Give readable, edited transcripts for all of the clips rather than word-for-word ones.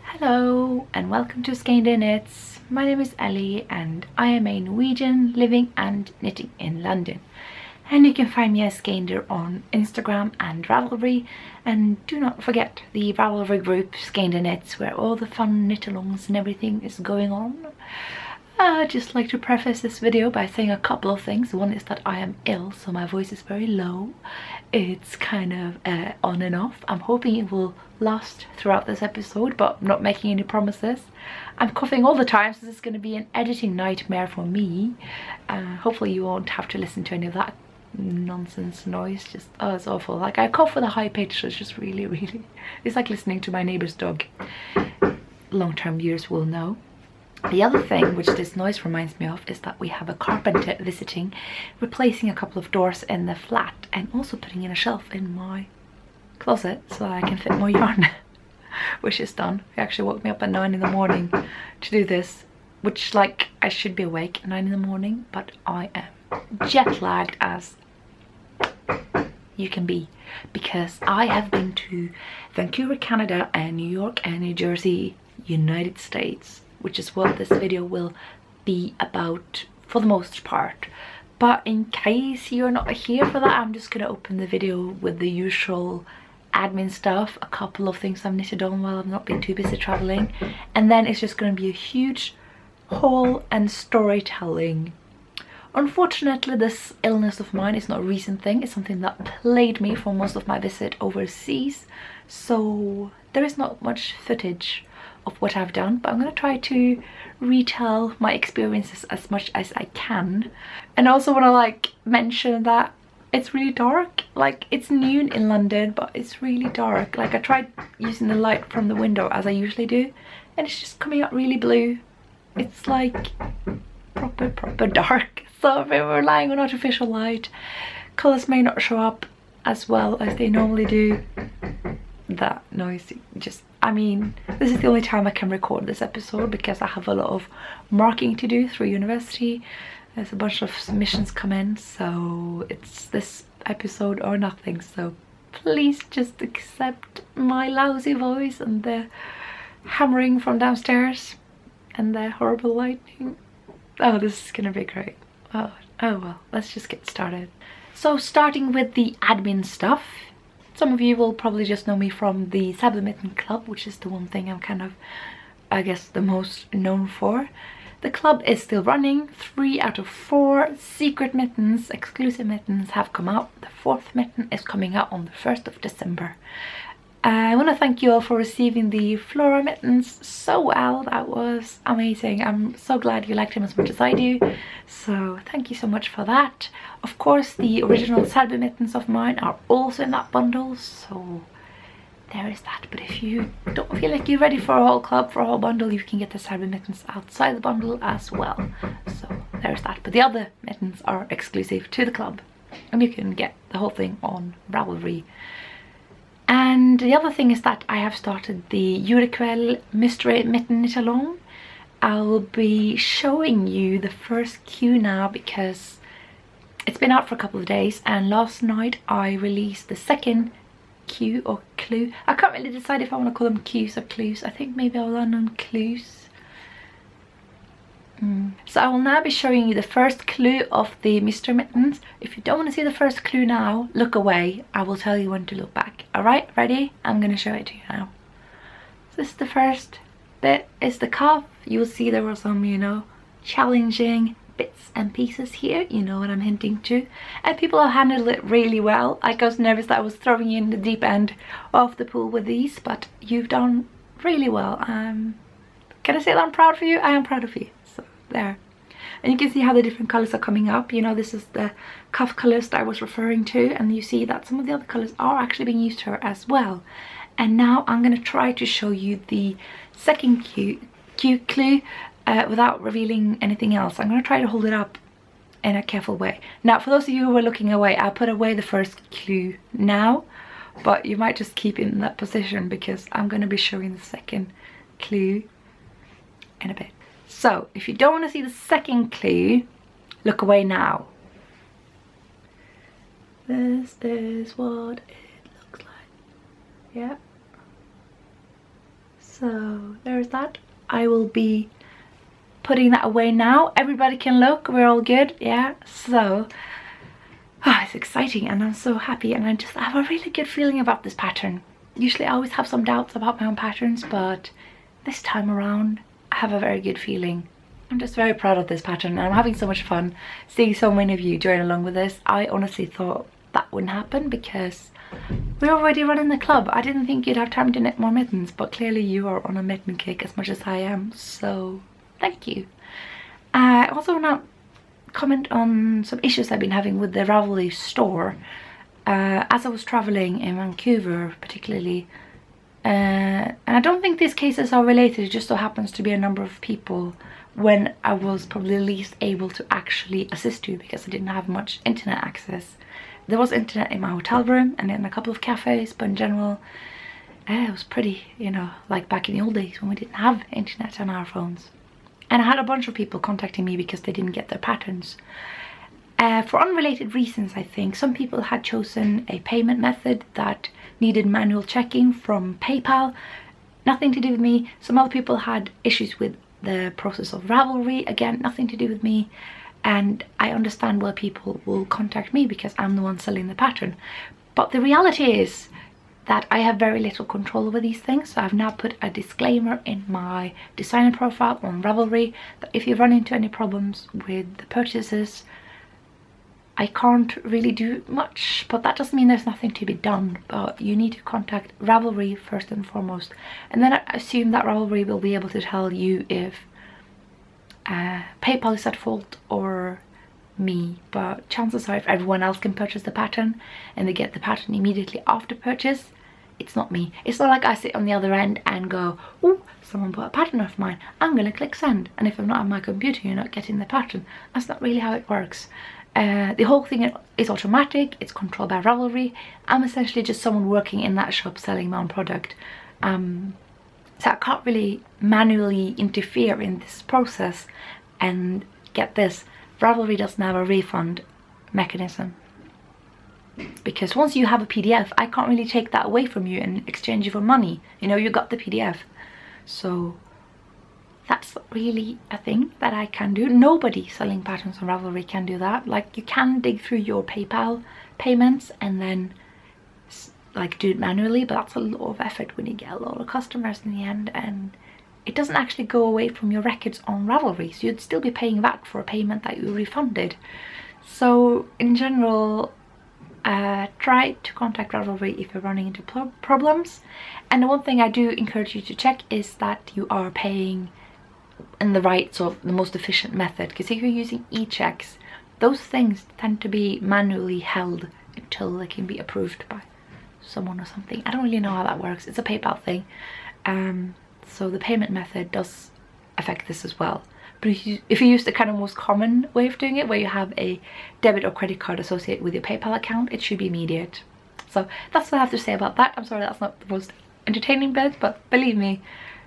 Hello and welcome to Skeindeer Knits. My name is Anneli and I am a Norwegian living and knitting in London. And you can find me as Skeindeer on Instagram and Ravelry. And do not forget the Ravelry group Skeindeer Knits, where all the fun knit-alongs and everything is going on. I'd just like to preface this video by saying a couple of things. One is that I am ill, so my voice is very low. It's kind of on and off. I'm hoping it will last throughout this episode, but I'm not making any promises. I'm coughing all the time, so this is going to be an editing nightmare for me. Hopefully you won't have to listen to any of that nonsense noise. Just, oh, it's awful. Like, I cough with a high pitch, so it's just really, it's like listening to my neighbor's dog. Long-term viewers will know. The other thing which this noise reminds me of is that we have a carpenter visiting, replacing a couple of doors in the flat and also putting in a shelf in my closet so that I can fit more yarn, which is done. He actually woke me up at 9 in the morning to do this, which, like, I should be awake at 9 in the morning, but I am jet lagged as you can be, because I have been to Vancouver, Canada, and New York and New Jersey, United States, which is what this video will be about for the most part. But in case you're not here for that, I'm just gonna open the video with the usual admin stuff, a couple of things I've knitted on while I've not been too busy traveling, and then it's just gonna be a huge haul and storytelling. Unfortunately, this illness of mine is not a recent thing. It's something that plagued me for most of my visit overseas, so there is not much footage of what I've done, but I'm going to try to retell my experiences as much as I can. And I also want to, like, mention that it's really dark. Like, it's noon in London, but it's really dark. Like, I tried using the light from the window as I usually do, and it's just coming out really blue. It's like proper dark. So if we're relying on artificial light, colours may not show up as well as they normally do. That noise, just, I mean, this is the only time I can record this episode because I have a lot of marking to do through university. There's a bunch of submissions come in, so it's this episode or nothing. So please just accept my lousy voice and the hammering from downstairs and the horrible lightning. Oh, this is gonna be great. Oh well, let's just get started. So starting with the admin stuff. Some of you will probably just know me from the Cyber Mitten Club, which is the one thing I'm kind of, I guess, the most known for. The club is still running. 3 out of 4 secret mittens, exclusive mittens, have come out. The 4th mitten is coming out on the 1st of December. I want to thank you all for receiving the Flora mittens so well. That was amazing. I'm so glad you liked them as much as I do. So thank you so much for that. Of course, the original Cyber mittens of mine are also in that bundle. So there is that. But if you don't feel like you're ready for a whole club, for a whole bundle, you can get the Cyber mittens outside the bundle as well. So there's that. But the other mittens are exclusive to the club. And you can get the whole thing on Ravelry. And the other thing is that I have started the Julequel Mystery Mitten Knit Along. I'll be showing you the first queue now because it's been out for a couple of days, and last night I released the second queue or clue. I can't really decide if I want to call them queues or clues. I think maybe I'll land on clues. So I will now be showing you the first clue of the mystery mittens. If you don't want to see the first clue now, look away. I will tell you when to look back. Alright, ready? I'm going to show it to you now. So this is the first bit, is the cuff. You'll see there were some, you know, challenging bits and pieces here. You know what I'm hinting to. And people have handled it really well. I was nervous that I was throwing you in the deep end of the pool with these, but you've done really well. Can I say that I'm proud of you? I am proud of you. There, and you can see how the different colors are coming up. You know, this is the cuff colors that I was referring to, and you see that some of the other colors are actually being used here as well. And now I'm going to try to show you the second clue without revealing anything else. I'm going to try to hold it up in a careful way. Now, for those of you who are looking away, I'll put away the first clue now, but you might just keep it in that position because I'm going to be showing the second clue in a bit. So, if you don't want to see the second clue, look away now. This is what it looks like. Yeah. So there's that. I will be putting that away now. Everybody can look, we're all good, yeah. So it's exciting and I'm so happy, and I have a really good feeling about this pattern. Usually I always have some doubts about my own patterns, but this time around I have a very good feeling. I'm just very proud of this pattern and I'm having so much fun seeing so many of you join along with this. I honestly thought that wouldn't happen because we're already running the club. I didn't think you'd have time to knit more mittens, but clearly you are on a mitten kick as much as I am, so thank you. I also want to comment on some issues I've been having with the Ravelry store. As I was traveling in Vancouver particularly, and I don't think these cases are related, it just so happens to be a number of people when I was probably least able to actually assist you because I didn't have much internet access. There was internet in my hotel room and in a couple of cafes, but in general it was pretty, you know, like back in the old days when we didn't have internet on our phones. And I had a bunch of people contacting me because they didn't get their patterns. For unrelated reasons, I think. Some people had chosen a payment method that needed manual checking from PayPal. Nothing to do with me. Some other people had issues with the process of Ravelry. Again, nothing to do with me. And I understand why people will contact me because I'm the one selling the pattern. But the reality is that I have very little control over these things. So I've now put a disclaimer in my designer profile on Ravelry that if you run into any problems with the purchases, I can't really do much, but that doesn't mean there's nothing to be done. But you need to contact Ravelry first and foremost, and then I assume that Ravelry will be able to tell you if PayPal is at fault or me. But chances are if everyone else can purchase the pattern and they get the pattern immediately after purchase, it's not me. It's not like I sit on the other end and go, oh, someone bought a pattern of mine, I'm gonna click send, and if I'm not on my computer you're not getting the pattern. That's not really how it works. The whole thing is automatic, it's controlled by Ravelry. I'm essentially just someone working in that shop selling my own product. So I can't really manually interfere in this process. And get this, Ravelry doesn't have a refund mechanism. Because once you have a PDF, I can't really take that away from you and exchange you for money. You know, you got the PDF. So that's really a thing that I can do. Nobody selling patterns on Ravelry can do that. Like, you can dig through your PayPal payments and then like do it manually, but that's a lot of effort when you get a lot of customers in the end, and it doesn't actually go away from your records on Ravelry, so you'd still be paying that for a payment that you refunded. So in general, try to contact Ravelry if you're running into problems. And the one thing I do encourage you to check is that you are paying in the right, sort of the most efficient method, because if you're using e-checks, those things tend to be manually held until they can be approved by someone or something. I don't really know how that works. It's a PayPal thing, so the payment method does affect this as well. But if you use the kind of most common way of doing it, where you have a debit or credit card associated with your PayPal account, it should be immediate. So that's what I have to say about that. I'm sorry that's not the most entertaining bit, but believe me,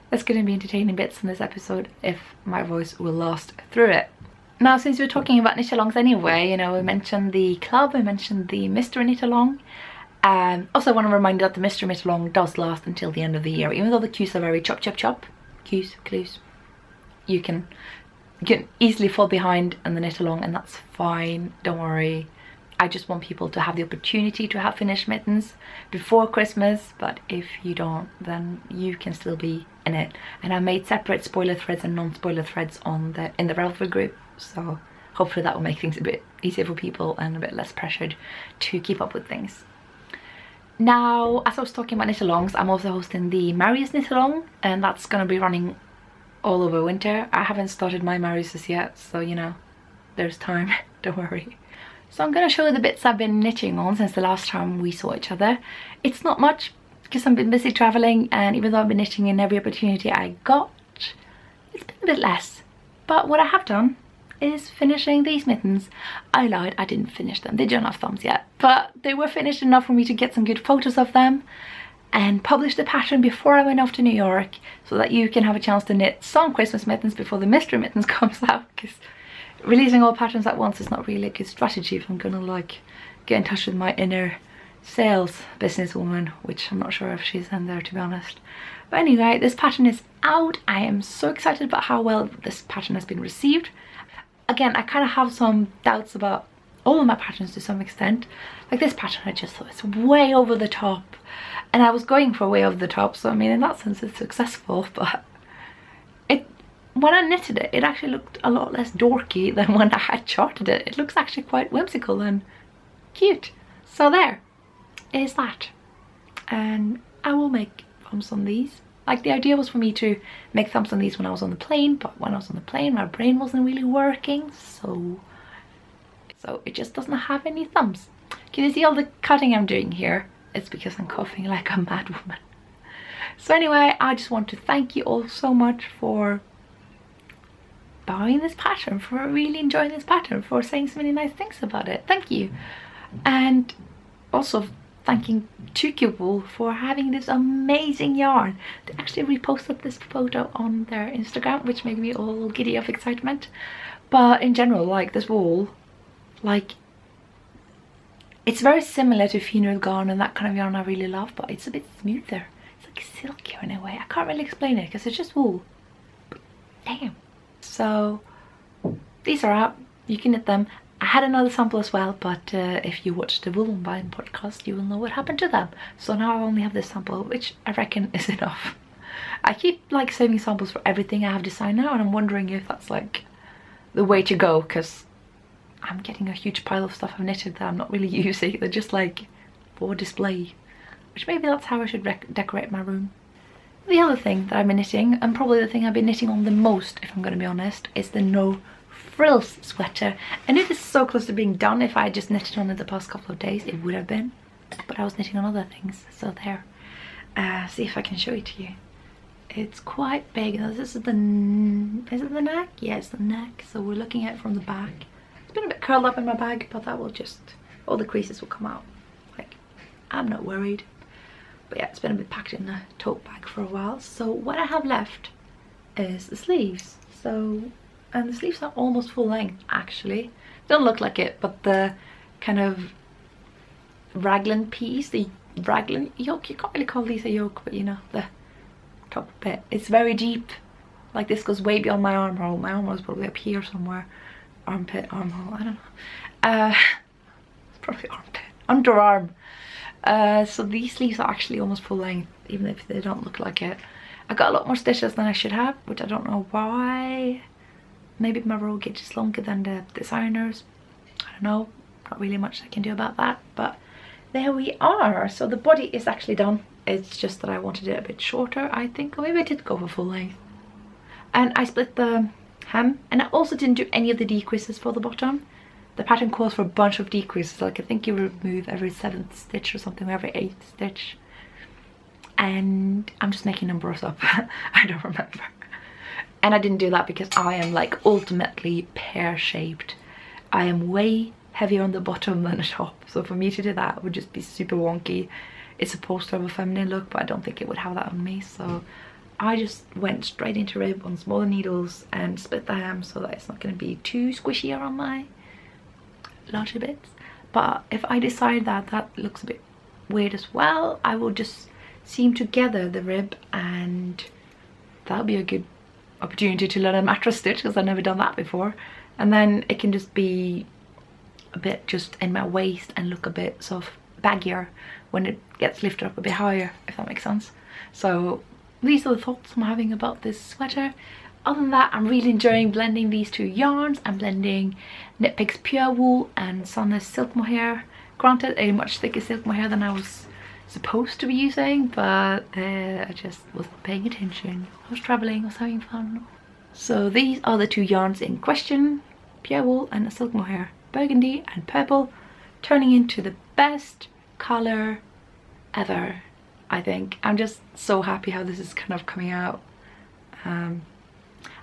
there's going to be entertaining bits in this episode if my voice will last through it. Now, since we're talking about knit-alongs anyway, you know, we mentioned the club, we mentioned the Mystery Knit-along. Also, I want to remind you that the Mystery Knit-along does last until the end of the year, even though the queues are very chop chop chop. Queues. You can easily fall behind in the knit-along, and that's fine. Don't worry. I just want people to have the opportunity to have finished mittens before Christmas, but if you don't, then you can still be in it. And I made separate spoiler threads and non-spoiler threads in the Ravelry group, so hopefully that will make things a bit easier for people and a bit less pressured to keep up with things. Now, as I was talking about knit-alongs, I'm also hosting the Marius knit-along, and that's going to be running all over winter. I haven't started my Mariuses yet, so you know, there's time. Don't worry. So I'm going to show you the bits I've been knitting on since the last time we saw each other. It's not much because I've been busy travelling, and even though I've been knitting in every opportunity I got, it's been a bit less. But what I have done is finishing these mittens. I lied, I didn't finish them. They don't have thumbs yet, but they were finished enough for me to get some good photos of them and publish the pattern before I went off to New York, so that you can have a chance to knit some Christmas mittens before the Mystery Mittens comes out, because releasing all patterns at once is not really a good strategy if I'm gonna like get in touch with my inner sales businesswoman, which I'm not sure if she's in there, to be honest. But anyway, this pattern is out. I am so excited about how well this pattern has been received. Again, I kind of have some doubts about all of my patterns to some extent. Like this pattern, I just thought it's way over the top, and I was going for way over the top, so I mean in that sense it's successful. But when I knitted it, it actually looked a lot less dorky than when I had charted it. It looks actually quite whimsical and cute. So there is that. And I will make thumbs on these. Like, the idea was for me to make thumbs on these when I was on the plane, but when I was on the plane my brain wasn't really working, so it just doesn't have any thumbs. Can you see all the cutting I'm doing here? It's because I'm coughing like a mad woman. So anyway, I just want to thank you all so much for buying this pattern, for really enjoying this pattern, for saying so many nice things about it. Thank you. And also thanking Wool for having this amazing yarn. They actually reposted this photo on their Instagram, which made me all giddy of excitement. But in general, like, this wool, like, it's very similar to finer yarn and that kind of yarn I really love, but it's a bit smoother. It's like silkier in a way. I can't really explain it because it's just wool. But damn. So these are out, you can knit them. I had another sample as well, but if you watched the Woolen Buying podcast, you will know what happened to them. So now I only have this sample, which I reckon is enough. I keep like saving samples for everything I have designed now, and I'm wondering if that's like the way to go, because I'm getting a huge pile of stuff I've knitted that I'm not really using. They're just like for display, which maybe that's how I should decorate my room. The other thing that I've been knitting, and probably the thing I've been knitting on the most, if I'm going to be honest, is the No Frills sweater. And it is so close to being done. If I had just knitted on it the past couple of days, it would have been. But I was knitting on other things, so there. See if I can show it to you. It's quite big. This is the neck? Yeah, it's the neck. So we're looking at it from the back. It's been a bit curled up in my bag, but that will just, all the creases will come out. Like, I'm not worried. But yeah, it's been a bit packed in a tote bag for a while. So what I have left is the sleeves. So, and the sleeves are almost full length actually. Don't look like it, but the kind of raglan piece, the raglan yoke, you can't really call these a yoke, but you know, the top bit, it's very deep. Like, this goes way beyond my armhole. My armhole is probably up here somewhere. Armpit, armhole, I don't know. It's probably armpit, underarm. So these sleeves are actually almost full length, even if they don't look like it. I got a lot more stitches than I should have, which I don't know why. Maybe my roll gauge is longer than the designers. I don't know, not really much I can do about that, but there we are. So the body is actually done. It's just that I wanted it a bit shorter, I think, or maybe I did go for full length. And I split the hem, and I also didn't do any of the decreases for the bottom. The pattern calls for a bunch of decreases, like I think you remove every 7th stitch or something, or every 8th stitch. And I'm just making numbers up. I don't remember. And I didn't do that because I am like ultimately pear-shaped. I am way heavier on the bottom than the top. So for me to do that would just be super wonky. It's supposed to have a feminine look, but I don't think it would have that on me. So I just went straight into rib on smaller needles and split the hem so that it's not going to be too squishy around my larger bits. But if I decide that that looks a bit weird as well, I will just seam together the rib, and that'll be a good opportunity to learn a mattress stitch because I've never done that before. And then it can just be a bit just in my waist and look a bit sort of baggier when it gets lifted up a bit higher, if that makes sense. So these are the thoughts I'm having about this sweater. Other than that, I'm really enjoying blending these two yarns. I'm blending KnitPicks Pure Wool and Sanna's Silk Mohair. Granted, a much thicker silk mohair than I was supposed to be using, but I just wasn't paying attention. I was traveling, I was having fun. So these are the two yarns in question, Pure Wool and a Silk Mohair, burgundy and purple, turning into the best color ever, I think. I'm just so happy how this is kind of coming out.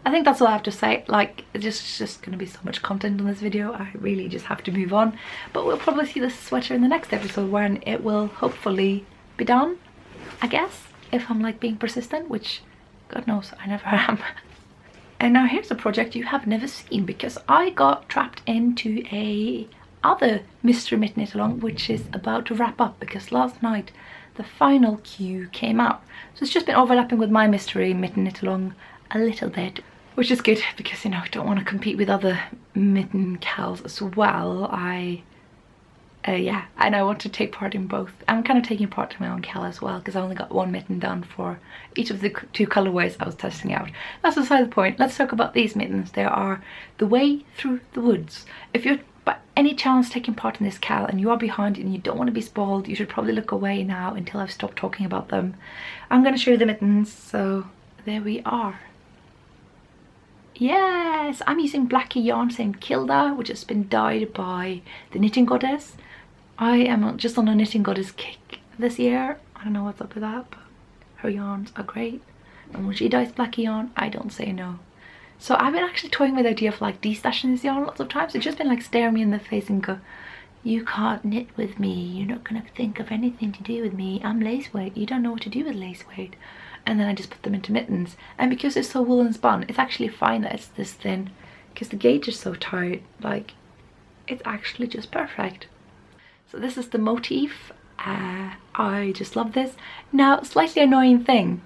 I think that's all I have to say. Like, it's just going to be so much content on this video. I really just have to move on. But we'll probably see this sweater in the next episode when it will hopefully be done, I guess. If I'm like being persistent, which God knows I never am. And now here's a project you have never seen, because I got trapped into a other mystery mitten knit along, which is about to wrap up because last night the final queue came out. So it's just been overlapping with my mystery mitten knit along a little bit, which is good because, you know, I don't want to compete with other mitten cals as well. Yeah, and I want to take part in both. I'm kind of taking part in my own cal as well because I only got one mitten done for each of the 2 colorways I was testing out. That's beside the point. Let's talk about these mittens. They are The Way Through the Woods. If you're by any chance taking part in this cal and you are behind and you don't want to be spoiled, you should probably look away now until I've stopped talking about them. I'm going to show you the mittens, so there we are. Yes, I'm using Blackie yarn St. Kilda, which has been dyed by the Knitting Goddess. I am just on a Knitting Goddess kick this year. I don't know what's up with that, but her yarns are great. And when she dyes Blackie yarn, I don't say no. So I've been actually toying with the idea of like destashing this yarn lots of times. It's just been like staring me in the face and go, you can't knit with me. You're not going to think of anything to do with me. I'm lace weight. You don't know what to do with lace weight. And then I just put them into mittens. And because it's so woolen spun, it's actually fine that it's this thin because the gauge is so tight. Like, it's actually just perfect. So this is the motif. I just love this. Now, slightly annoying thing.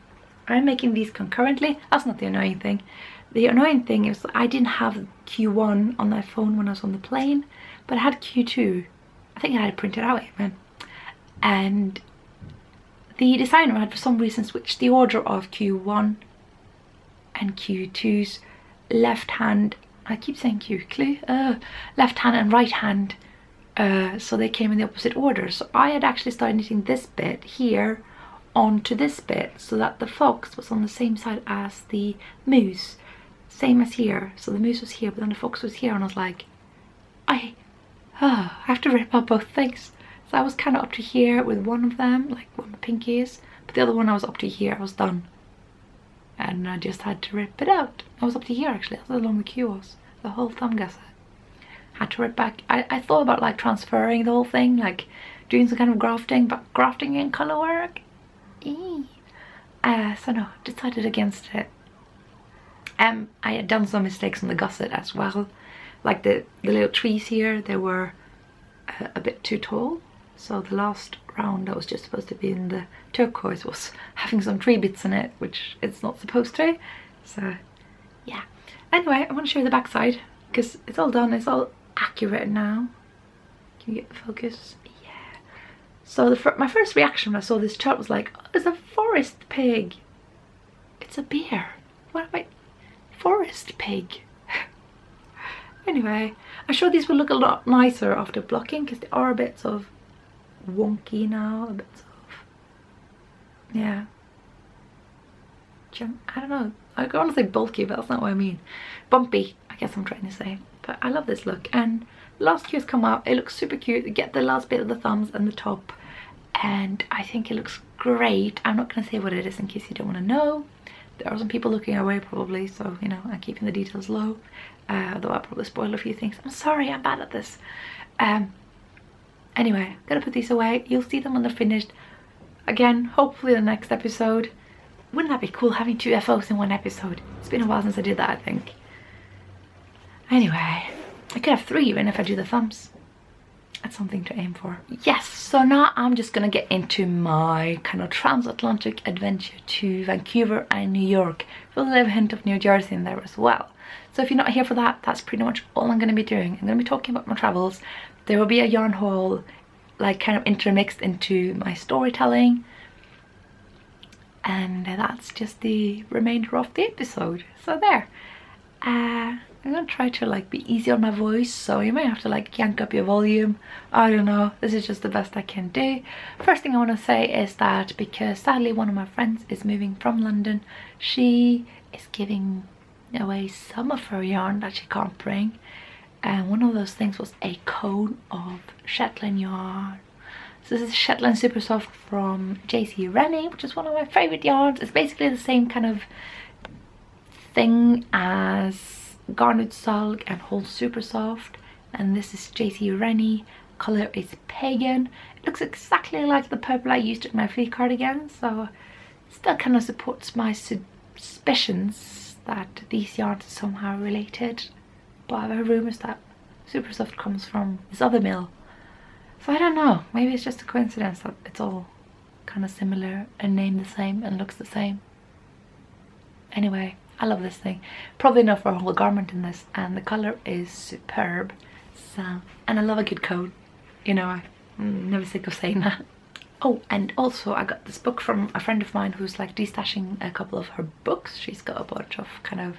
I'm making these concurrently. That's not the annoying thing. The annoying thing is I didn't have Q1 on my phone when I was on the plane, but I had Q2. I think I had it printed out even. And the designer had for some reason switched the order of Q1 and Q2's left hand. I keep saying Q, clue? Left hand and right hand. So they came in the opposite order. So I had actually started knitting this bit here onto this bit so that the fox was on the same side as the moose. Same as here. So the moose was here, but then the fox was here, and I was like, I have to rip out both things. So I was kind of up to here with one of them, like where my pinky is, but the other one I was up to here. I was done. And I just had to rip it out. I was up to here actually, that's how long the queue was. The whole thumb gusset. Had to rip back. I thought about like transferring the whole thing, like doing some kind of grafting, but grafting in colour work? So no, decided against it. I had done some mistakes on the gusset as well. Like the little trees here, they were a bit too tall. So the last round that was just supposed to be in the turquoise was having some tree bits in it, which it's not supposed to. So yeah. Anyway, I want to show you the back side because it's all done. It's all accurate now. Can you get the focus? Yeah. So my first reaction when I saw this chart was like, oh, it's a forest pig. It's a bear. What am I? Forest pig. Anyway, I'm sure these will look a lot nicer after blocking because they are a bit sort of wonky now. A bit sort of, yeah. I don't know. I want to say bulky, but that's not what I mean. Bumpy, I guess I'm trying to say. But I love this look. And the last queue has come out. It looks super cute. You get the last bit of the thumbs and the top. And I think it looks great. I'm not going to say what it is in case you don't want to know. There are some people looking away probably, so, you know, I'm keeping the details low. Although I'll probably spoil a few things. I'm sorry, I'm bad at this. Anyway, I'm going to put these away. You'll see them when they're finished. Again, hopefully the next episode. Wouldn't that be cool having 2 FOs in one episode? It's been a while since I did that, I think. Anyway, I could have 3 even if I do the thumbs. That's something to aim for. Yes, so now I'm just gonna get into my kind of transatlantic adventure to Vancouver and New York with a little hint of New Jersey in there as well. So if you're not here for that, that's pretty much all I'm gonna be doing. I'm gonna be talking about my travels. There will be a yarn haul, like kind of intermixed into my storytelling. And that's just the remainder of the episode. So there. I'm gonna try to like be easy on my voice, so you might have to like yank up your volume. I don't know, this is just the best I can do. First thing I want to say is that because sadly one of my friends is moving from London, she is giving away some of her yarn that she can't bring, and one of those things was a cone of Shetland yarn. So this is Shetland Super Soft from JC Rennie, which is one of my favorite yarns. It's basically the same kind of thing as Garnet Sulk and Whole Super Soft, and this is JC Rennie. Color is Pagan. It looks exactly like the purple I used in my fleece cardigan, so still kind of supports my suspicions that these yarns are somehow related. But I've heard rumours that supersoft comes from this other mill. So I don't know, maybe it's just a coincidence that it's all kind of similar and named the same and looks the same. Anyway, I love this thing. Probably enough for a whole garment in this, and the colour is superb. So, and I love a good coat. You know, I'm never sick of saying that. Oh, and also I got this book from a friend of mine who's like destashing a couple of her books. She's got a bunch of kind of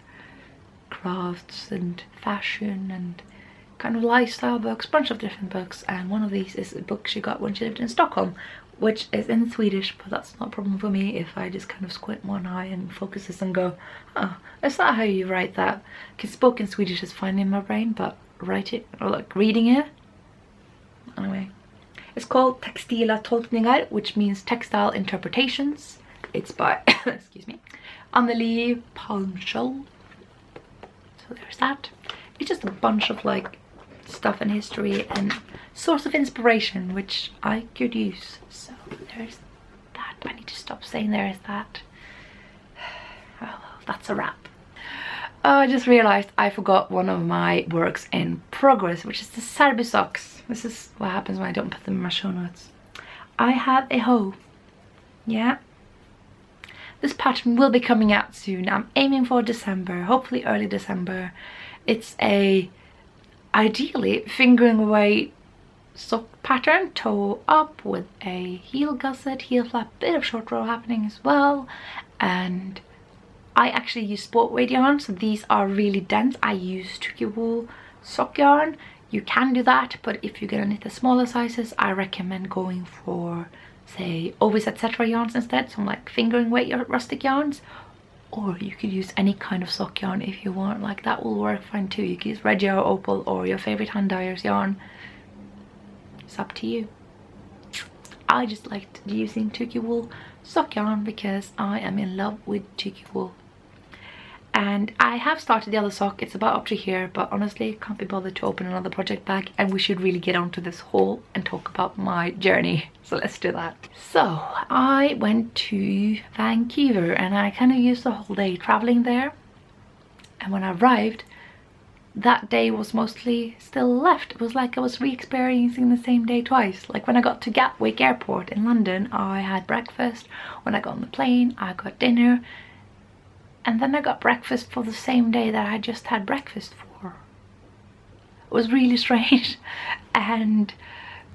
crafts and fashion and kind of lifestyle books, bunch of different books, and one of these is a book she got when she lived in Stockholm, which is in Swedish, but that's not a problem for me if I just kind of squint one eye and focuses and go, oh, is that how you write that? Because spoken Swedish is fine in my brain, but write it, or like reading it, anyway. It's called Textila Tolkningar, which means textile interpretations. It's by, excuse me, Anneli Palmsköld. So there's that. It's just a bunch of like stuff in history and source of inspiration, which I could use. So there's that. I need to stop saying there is that. Oh, that's a wrap. Oh, I just realized I forgot one of my works in progress, which is the Cestari socks. This is what happens when I don't put them in my show notes. I have a hoe. Yeah. This pattern will be coming out soon. I'm aiming for December, hopefully early December. It's a ideally fingering away sock pattern, toe up with a heel gusset, heel flap, bit of short row happening as well. And I actually use sport weight yarn, so these are really dense. I use Tuki wool sock yarn. You can do that, but if you're gonna knit the smaller sizes, I recommend going for, say, Ovis etc. yarns instead, some like fingering weight rustic yarns. Or you could use any kind of sock yarn if you want, like that will work fine too. You could use Regia or Opal or your favorite hand dyer's yarn. It's up to you. I just liked using Tuki wool sock yarn because I am in love with Tuki wool. And I have started the other sock. It's about up to here, but honestly can't be bothered to open another project bag, and we should really get onto this haul and talk about my journey. So let's do that. So I went to Vancouver and I kind of used the whole day traveling there, and when I arrived, that day was mostly still left. It was like I was re-experiencing the same day twice. Like when I got to Gatwick Airport in London, I had breakfast. When I got on the plane, I got dinner. And then I got breakfast for the same day that I just had breakfast for. It was really strange. And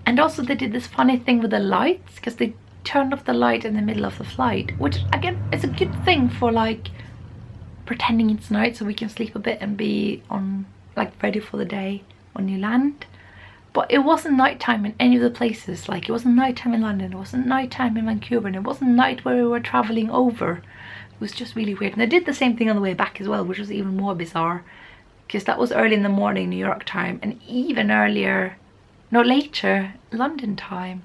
also they did this funny thing with the lights, because they turned off the light in the middle of the flight, which again is a good thing for like pretending it's night so we can sleep a bit and be on like ready for the day when you land. But it wasn't nighttime in any of the places. Like it wasn't nighttime in London, it wasn't nighttime in Vancouver, and it wasn't night where we were traveling over. It was just really weird. And I did the same thing on the way back as well, which was even more bizarre, because that was early in the morning New York time, and even earlier, no, later London time.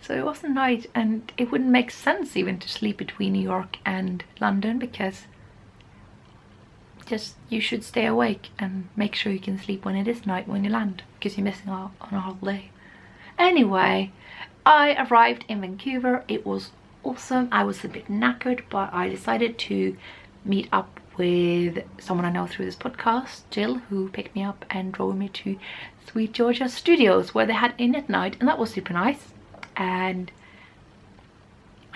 So it wasn't night, and it wouldn't make sense even to sleep between New York and London, because just you should stay awake and make sure you can sleep when it is night when you land, because you're missing out on a whole day. Anyway, I arrived in Vancouver. It was awesome. I was a bit knackered, but I decided to meet up with someone I know through this podcast, Jill, who picked me up and drove me to Sweet Georgia Studios, where they had a knit night, and that was super nice. And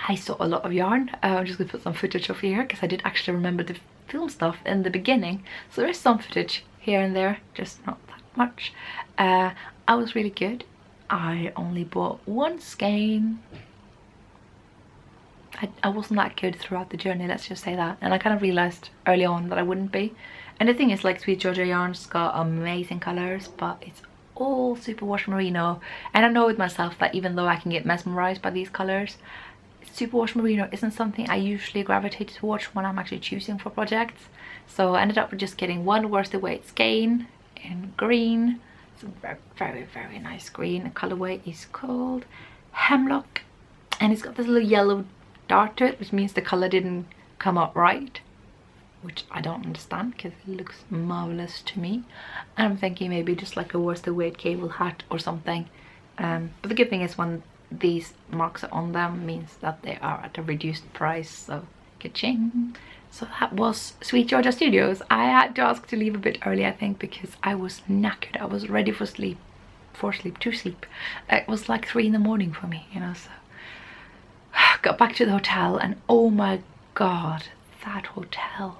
I saw a lot of yarn. I'm just gonna put some footage of here because I did actually remember to film stuff in the beginning, so there is some footage here and there, just not that much. I was really good. I only bought one skein. I wasn't that good throughout the journey, let's just say that, and I kind of realized early on that I wouldn't be. And the thing is, like, Sweet Georgia yarn's got amazing colors, but it's all superwash merino, and I know with myself that even though I can get mesmerized by these colors, superwash merino isn't something I usually gravitate towards when I'm actually choosing for projects. So I ended up with just getting one worsted weight skein in green. It's a very, very, very nice green. The colorway is called Hemlock, and it's got this little yellow dart to it, which means the color didn't come out right, which I don't understand because it looks marvelous to me. And I'm thinking maybe just like a worsted weight cable hat or something. But the good thing is when these marks are on them means that they are at a reduced price, so Ka-ching. So that was Sweet Georgia Studios. I had to ask to leave a bit early, I think, because I was knackered. I was ready for sleep. It was like 3 in the morning for me, you know, so got back to the hotel and oh my god, that hotel.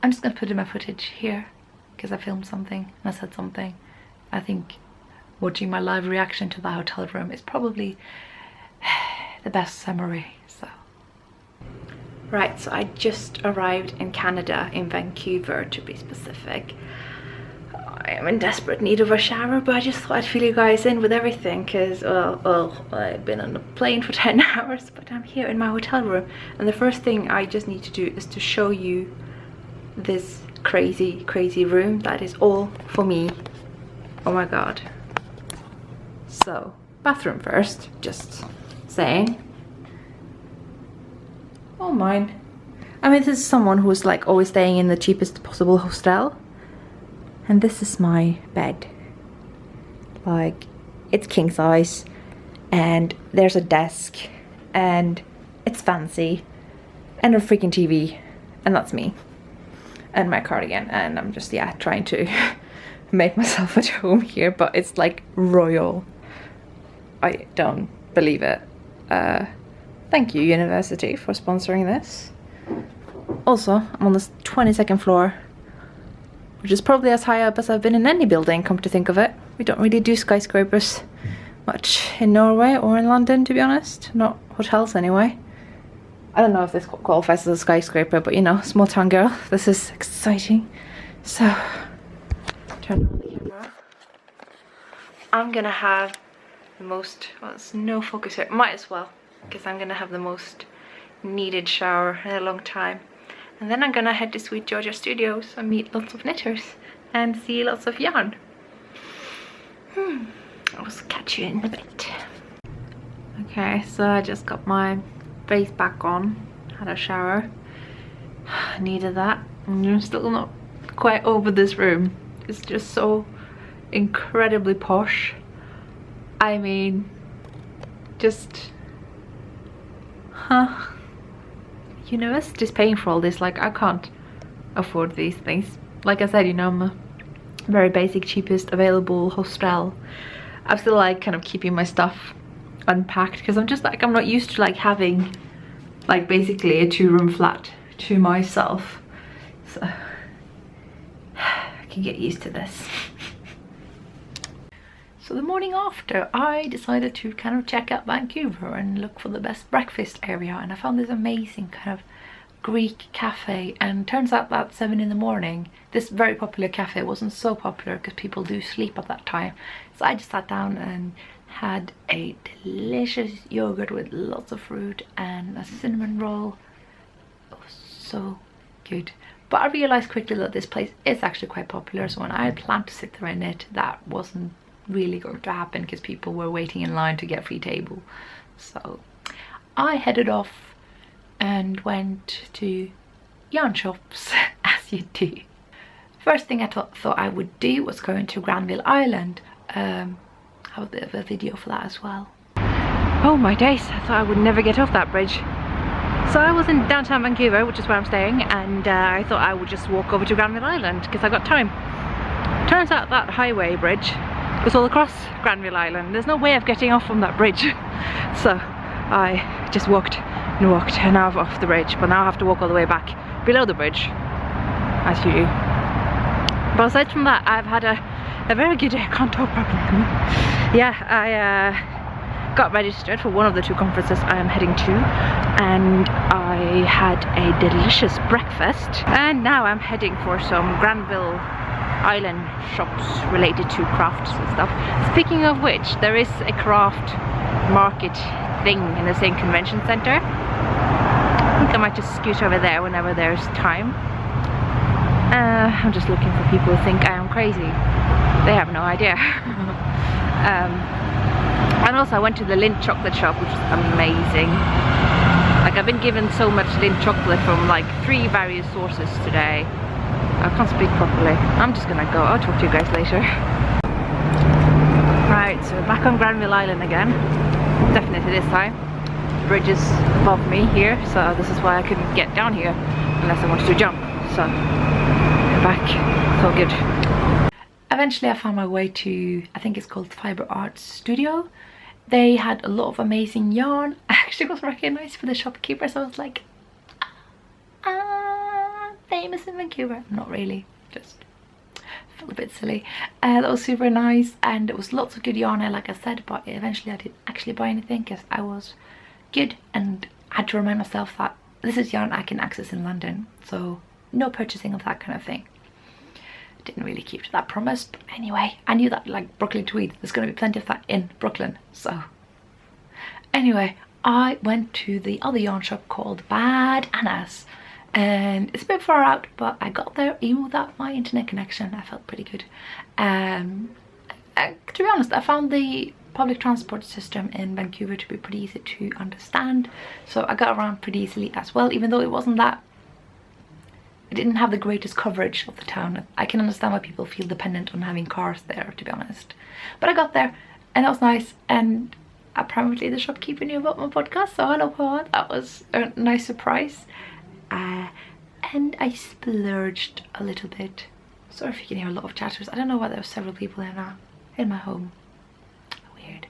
I'm just gonna put in my footage here because I filmed something and I said something. I think watching my live reaction to the hotel room is probably the best summary. So right, so I just arrived in Canada, in Vancouver to be specific. I am in desperate need of a shower, but I just thought I'd fill you guys in with everything because, well, I've been on a plane for 10 hours, but I'm here in my hotel room. And the first thing I just need to do is to show you this crazy, crazy room that is all for me. Oh my god. So, bathroom first, just saying. Oh, mine. I mean, this is someone who's like always staying in the cheapest possible hostel. And this is my bed. Like, it's king size, and there's a desk, and it's fancy, and a freaking TV, and that's me, and my cardigan, and I'm just, yeah, trying to make myself at home here, but it's like royal. I don't believe it. Thank you, university, for sponsoring this. Also, I'm on the 22nd floor, which is probably as high up as I've been in any building, come to think of it. We don't really do skyscrapers much in Norway or in London, to be honest. Not hotels anyway. I don't know if this qualifies as a skyscraper, but you know, small town girl, this is exciting. So, turn on the camera. I'm gonna have the most, well, there's no focus here, might as well, because I'm gonna have the most needed shower in a long time. And then I'm gonna head to Sweet Georgia Studios and meet lots of knitters and see lots of yarn. I'll catch you in a bit. Okay, so I just got my face back on, had a shower. Needed that. And I'm still not quite over this room. It's just so incredibly posh. I mean, just, university's paying for all this. Like, I can't afford these things. Like I said, you know, I'm a very basic, cheapest available hostel. I'm still like kind of keeping my stuff unpacked because I'm just like, I'm not used to like having like basically a 2-room flat to myself, so I can get used to this. So the morning after, I decided to kind of check out Vancouver and look for the best breakfast area, and I found this amazing kind of Greek cafe, and turns out that 7 in the morning, this very popular cafe wasn't so popular because people do sleep at that time. So I just sat down and had a delicious yogurt with lots of fruit and a cinnamon roll. It was so good. But I realized quickly that this place is actually quite popular, so when I had planned to sit there and knit, that wasn't really going to happen because people were waiting in line to get free table. So I headed off and went to yarn shops, as you do. First thing I thought I would do was go into Granville Island. I have a bit of a video for that as well. Oh my days, I thought I would never get off that bridge. So I was in downtown Vancouver, which is where I'm staying, and I thought I would just walk over to Granville Island because I got time. Turns out that highway bridge goes all across Granville Island. There's no way of getting off from that bridge. So I just walked and walked, and now I'm off the bridge, but now I have to walk all the way back below the bridge, as you do. But aside from that, I've had a very good day. I can't talk properly. Yeah, I got registered for one of the 2 conferences I am heading to, and I had a delicious breakfast, and now I'm heading for some Granville Island shops related to crafts and stuff. Speaking of which, there is a craft market thing in the same convention center. I think I might just scoot over there whenever there's time. I'm just looking for people who think I am crazy. They have no idea. And also I went to the Lindt chocolate shop, which was amazing. Like, I've been given so much Lindt chocolate from like 3 various sources today. I can't speak properly. I'm just gonna go. I'll talk to you guys later. Right, so back on Granville Island again. Definitely this time. bridges above me here, so this is why I couldn't get down here unless I wanted to jump. So I'm back, so good. Eventually I found my way to, I think it's called Fibre Art Studio. They had a lot of amazing yarn. I actually was recognized for the shopkeeper, so I was like, famous in Vancouver. Not really, just felt a bit silly. That was super nice, and it was lots of good yarn, like I said, but eventually I didn't actually buy anything because I was good and had to remind myself that this is yarn I can access in London, so no purchasing of that kind of thing. Didn't really keep to that promise, but anyway, I knew that like Brooklyn tweed, there's going to be plenty of that in Brooklyn. So anyway, I went to the other yarn shop called Baaad, and it's a bit far out, but I got there even without my internet connection. I felt pretty good. To be honest, I found the public transport system in Vancouver to be pretty easy to understand, so I got around pretty easily as well, even though it wasn't that, it didn't have the greatest coverage of the town. I can understand why people feel dependent on having cars there, to be honest. But I got there and that was nice, and apparently the shopkeeper knew about my podcast, so hello Pagan. That was a nice surprise. And I splurged a little bit. Sorry if you can hear a lot of chatters. I don't know why there are several people in my home. Weird.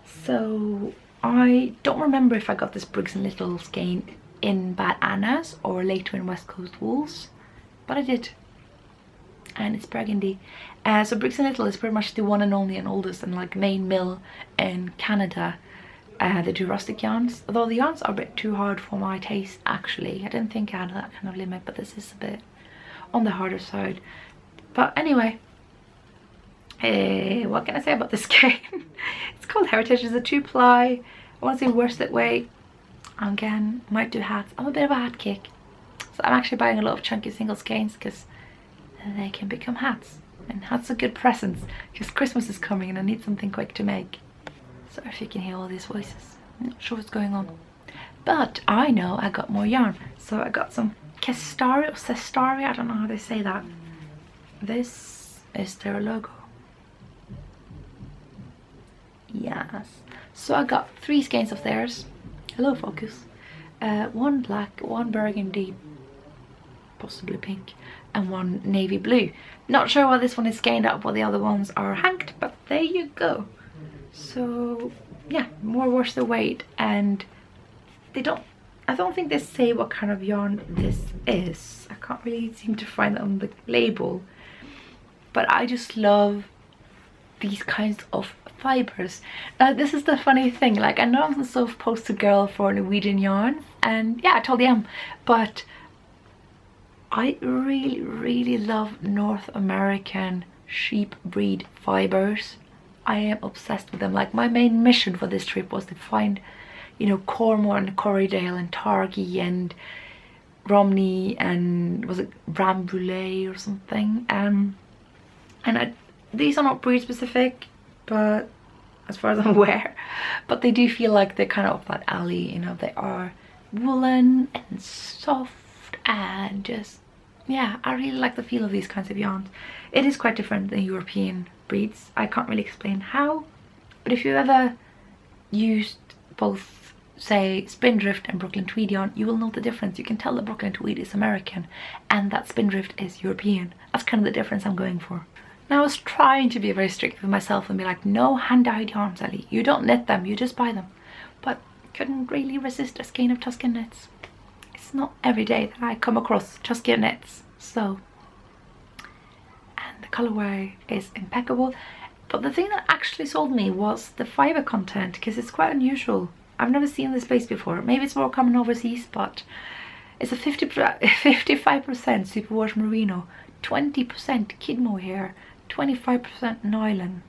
So I don't remember if I got this Briggs & Little skein in Baaad or later in West Coast Wools, but I did, and it's burgundy. So Briggs & Little is pretty much the one and only and oldest and like main mill in Canada. They do rustic yarns, although the yarns are a bit too hard for my taste actually. I didn't think I had that kind of limit, but this is a bit on the harder side. But anyway, what can I say about this skein? It's called Heritage. It's a 2-ply, I want to say worsted weight. Again, might do hats. I'm a bit of a hat kick, so I'm actually buying a lot of chunky single skeins because they can become hats, and hats are good presents because Christmas is coming and I need something quick to make. Sorry if you can hear all these voices, I'm not sure what's going on, but I know I got more yarn. So I got some Cestari or Cestari, I don't know how they say that. This is their logo. Yes, so I got 3 skeins of theirs. Hello focus. One black, one burgundy, possibly pink, and one navy blue. Not sure why this one is skeined up while the other ones are hanked, but there you go. So yeah, more worsted weight, and I don't think they say what kind of yarn this is. I can't really seem to find it on the label, but I just love these kinds of fibers. Now this is the funny thing, like I know I'm the sort of poster girl for Norwegian yarn, and yeah, I totally am, but I really love North American sheep breed fibers. I am obsessed with them. Like my main mission for this trip was to find, you know, Cornwall and Corriedale and Targhee and Romney and was it Rambouillet or something, these are not breed specific, but as far as I'm aware, but they do feel like they're kind of up that alley, you know. They are woolen and soft and just, yeah, I really like the feel of these kinds of yarns. It is quite different than European breeds. I can't really explain how, but if you've ever used both, say, Spindrift and Brooklyn Tweed yarn, you will know the difference. You can tell that Brooklyn Tweed is American and that Spindrift is European. That's kind of the difference I'm going for. Now I was trying to be very strict with myself and be like, no hand-dyed yarns, Ellie. You don't knit them, you just buy them. But couldn't really resist a skein of Tusken knits. It's not every day that I come across Tusken knits, so. And the colorway is impeccable. But the thing that actually sold me was the fiber content, because it's quite unusual. I've never seen this place before. Maybe it's more common overseas, but it's a 55% superwash merino, 20% kid mohair, 25% nylon.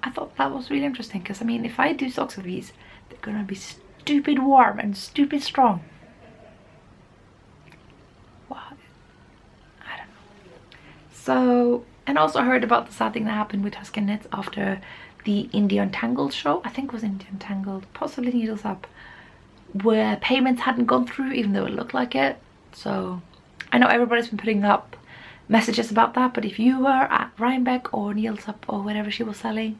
I thought that was really interesting because, I mean, if I do socks of these, they're gonna be stupid warm and stupid strong. Wow. I don't know. So, and also heard about the sad thing that happened with Tusken knits after the India Untangled show. I think it was India Untangled, possibly Needles Up, where payments hadn't gone through even though it looked like it. So I know everybody's been putting up messages about that, but if you were at Rhinebeck or Needles Up or whatever she was selling,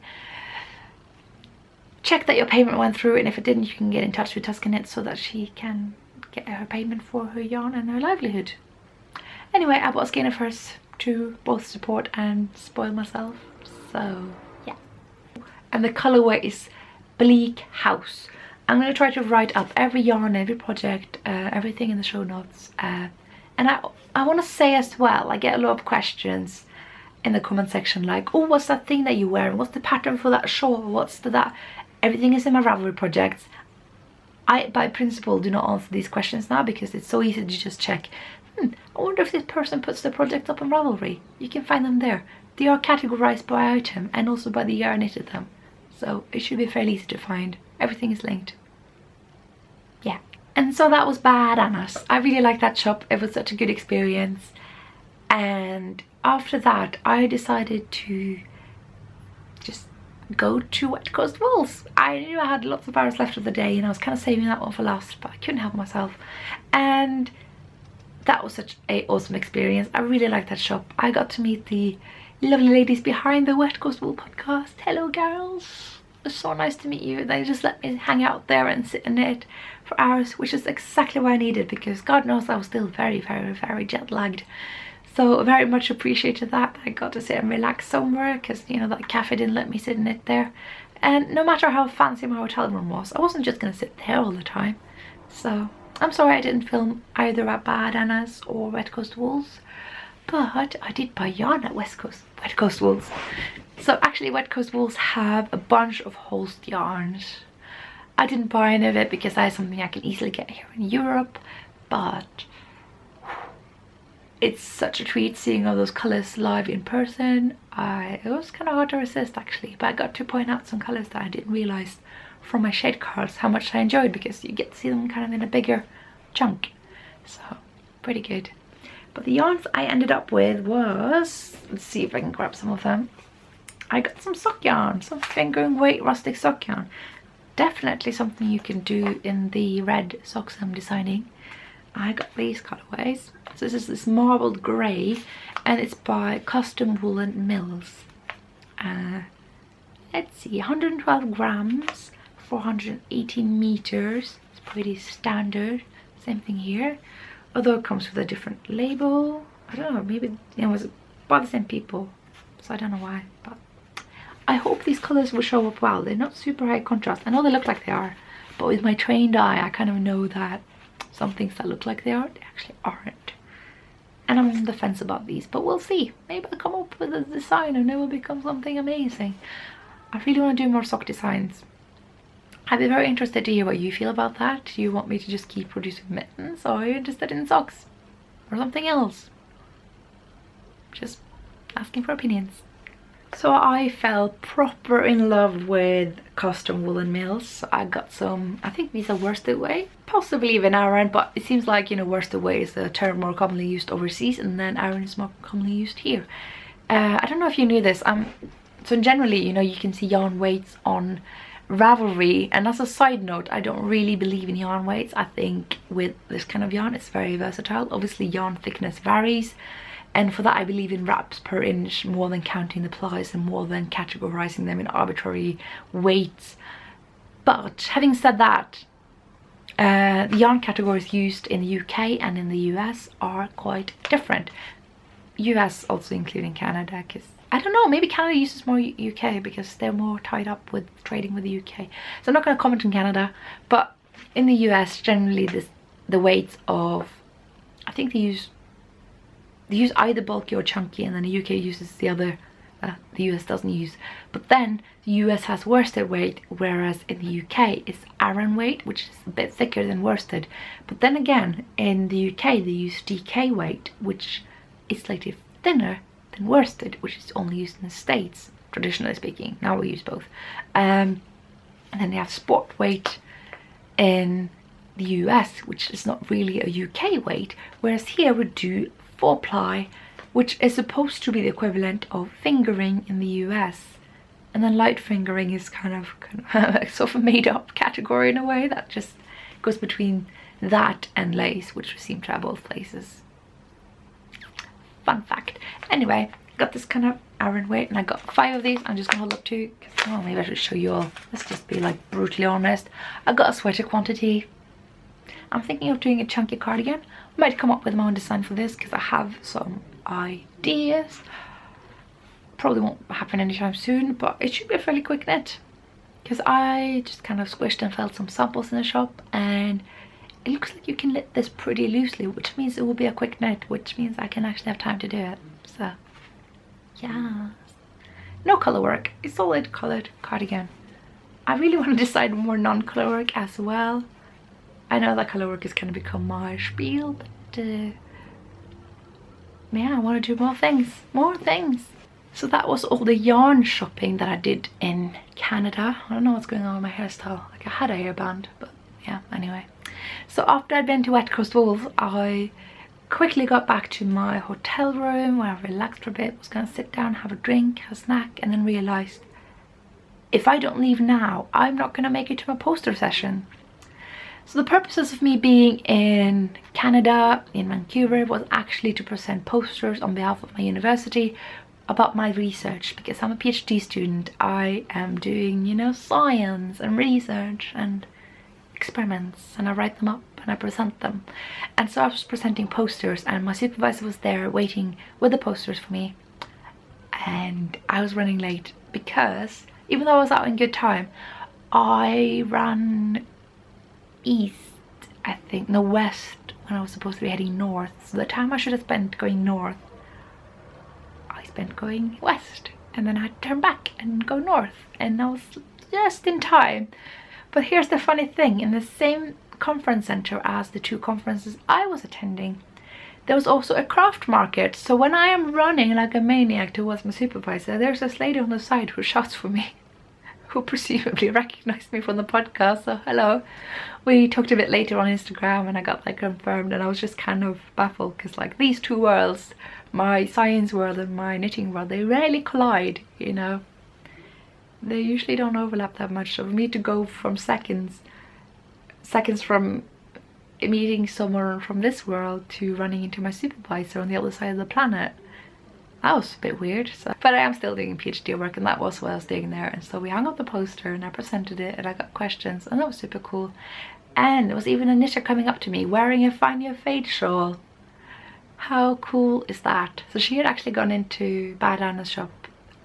check that your payment went through, and if it didn't, you can get in touch with Tusken so that she can get her payment for her yarn and her livelihood. Anyway, I bought Skeindeer first to both support and spoil myself, so yeah. And the colorway is Bleak House. I'm going to try to write up every yarn, every project, everything in the show notes. And I want to say as well, I get a lot of questions in the comment section like, oh, what's that thing that you're wearing? What's the pattern for that shawl? What's that? Everything is in my Ravelry projects. I, by principle, do not answer these questions now because it's so easy to just check. I wonder if this person puts the project up on Ravelry. You can find them there. They are categorized by item and also by the year I knitted them. So it should be fairly easy to find. Everything is linked. Yeah. And so that was Baaad. I really liked that shop. It was such a good experience. And after that, I decided to just go to West Coast Wools. I knew I had lots of hours left of the day and I was kind of saving that one for last, but I couldn't help myself. And that was such an awesome experience. I really liked that shop. I got to meet the lovely ladies behind the West Coast Wool podcast. Hello girls. It was so nice to meet you. They just let me hang out there and sit and knit for hours, which is exactly what I needed because God knows I was still very, very, very jet lagged. So very much appreciated that. I got to sit and relax somewhere because, you know, that cafe didn't let me sit and knit there. And no matter how fancy my hotel room was, I wasn't just going to sit there all the time. So I'm sorry I didn't film either at Baaad or West Coast Wools, but I did buy yarn at West Coast Wools. So actually West Coast Wools have a bunch of Holst yarns. I didn't buy any of it because I have something I can easily get here in Europe, but it's such a treat seeing all those colours live in person. It was kind of hard to resist actually, but I got to point out some colours that I didn't realise from my shade cards how much I enjoyed because you get to see them kind of in a bigger chunk. So pretty good. But the yarns I ended up with was, let's see if I can grab some of them. I got some sock yarn, some fingering weight rustic sock yarn. Definitely something you can do in the red socks I'm designing. I got these colorways. So this is this marbled grey and it's by Woolen Mills. Let's see, 112 grams, 418 meters. It's pretty standard. Same thing here. Although it comes with a different label. I don't know, maybe it was by the same people. So I don't know why, but I hope these colors will show up well. They're not super high contrast. I know they look like they are, but with my trained eye, I kind of know that some things that look like they are, they actually aren't. And I'm on the fence about these, but we'll see. Maybe I'll come up with a design and it will become something amazing. I really want to do more sock designs. I'd be very interested to hear what you feel about that. Do you want me to just keep producing mittens, or are you interested in socks? Or something else? Just asking for opinions. So I fell proper in love with Woolen Mills. I got some, I think these are worsted weight, possibly even Aran, but it seems like, you know, worsted weight is a term more commonly used overseas and then Aran is more commonly used here. I don't know if you knew this. So generally, you know, you can see yarn weights on Ravelry, and as a side note, I don't really believe in yarn weights. I think with this kind of yarn it's very versatile. Obviously yarn thickness varies, and for that I believe in wraps per inch more than counting the plies and more than categorizing them in arbitrary weights. But having said that, the yarn categories used in the UK and in the US are quite different. US also including Canada, because I don't know, maybe Canada uses more UK because they're more tied up with trading with the UK. So I'm not going to comment on Canada, but in the US generally the weights of, I think they use either bulky or chunky, and then the UK uses the other, the US doesn't use. But then the US has worsted weight, whereas in the UK it's Aran weight, which is a bit thicker than worsted. But then again in the UK they use DK weight, which is slightly thinner than worsted, which is only used in the States, traditionally speaking. Now we use both. And then they have sport weight in the US, which is not really a UK weight, whereas here we do 4-ply, which is supposed to be the equivalent of fingering in the US. And then light fingering is kind of sort of made up category in a way that just goes between that and lace, which we seem to have both places. Fun fact. Anyway, got this kind of iron weight, and I got 5 of these. I'm just gonna hold up 2, oh, maybe I should show you all. Let's just be like brutally honest. I got a sweater quantity. I'm thinking of doing a chunky cardigan. Might come up with my own design for this because I have some ideas. Probably won't happen anytime soon, but it should be a fairly quick knit because I just kind of squished and felt some samples in the shop, and it looks like you can knit this pretty loosely, which means it will be a quick knit, which means I can actually have time to do it. So yeah, no color work, a solid colored cardigan. I really want to decide more non-color work as well. I know that color work is going to become my spiel, but yeah, I want to do more things. So that was all the yarn shopping that I did in Canada. I don't know what's going on with my hairstyle. Like, I had a hairband, but yeah, anyway. So after I'd been to West Coast Wolves, I quickly got back to my hotel room where I relaxed for a bit, was going to sit down, have a drink, have a snack, and then realised if I don't leave now, I'm not going to make it to my poster session. So the purposes of me being in Canada, in Vancouver, was actually to present posters on behalf of my university about my research, because I'm a PhD student. I am doing, you know, science and research and experiments, and I write them up and I present them. And so I was presenting posters, and my supervisor was there waiting with the posters for me, and I was running late because even though I was out in good time, I ran east, I think, no, west, when I was supposed to be heading north. So the time I should have spent going north, I spent going west, and then I had to turn back and go north, and I was just in time. But here's the funny thing, in the same conference center as the 2 conferences I was attending, there was also a craft market. So when I am running like a maniac towards my supervisor, there's this lady on the side who shouts for me, who presumably recognized me from the podcast. So hello. We talked a bit later on Instagram, and I got like confirmed, and I was just kind of baffled because like these 2 worlds, my science world and my knitting world, they rarely collide, you know. They usually don't overlap that much. So for me to go from seconds from meeting someone from this world to running into my supervisor on the other side of the planet, that was a bit weird. So, but I am still doing PhD work, and that was what I was doing there. And so we hung up the poster and I presented it, and I got questions, and that was super cool. And there was even a knitter coming up to me wearing a Find Your Fade shawl. How cool is that? So she had actually gone into Baadan's shop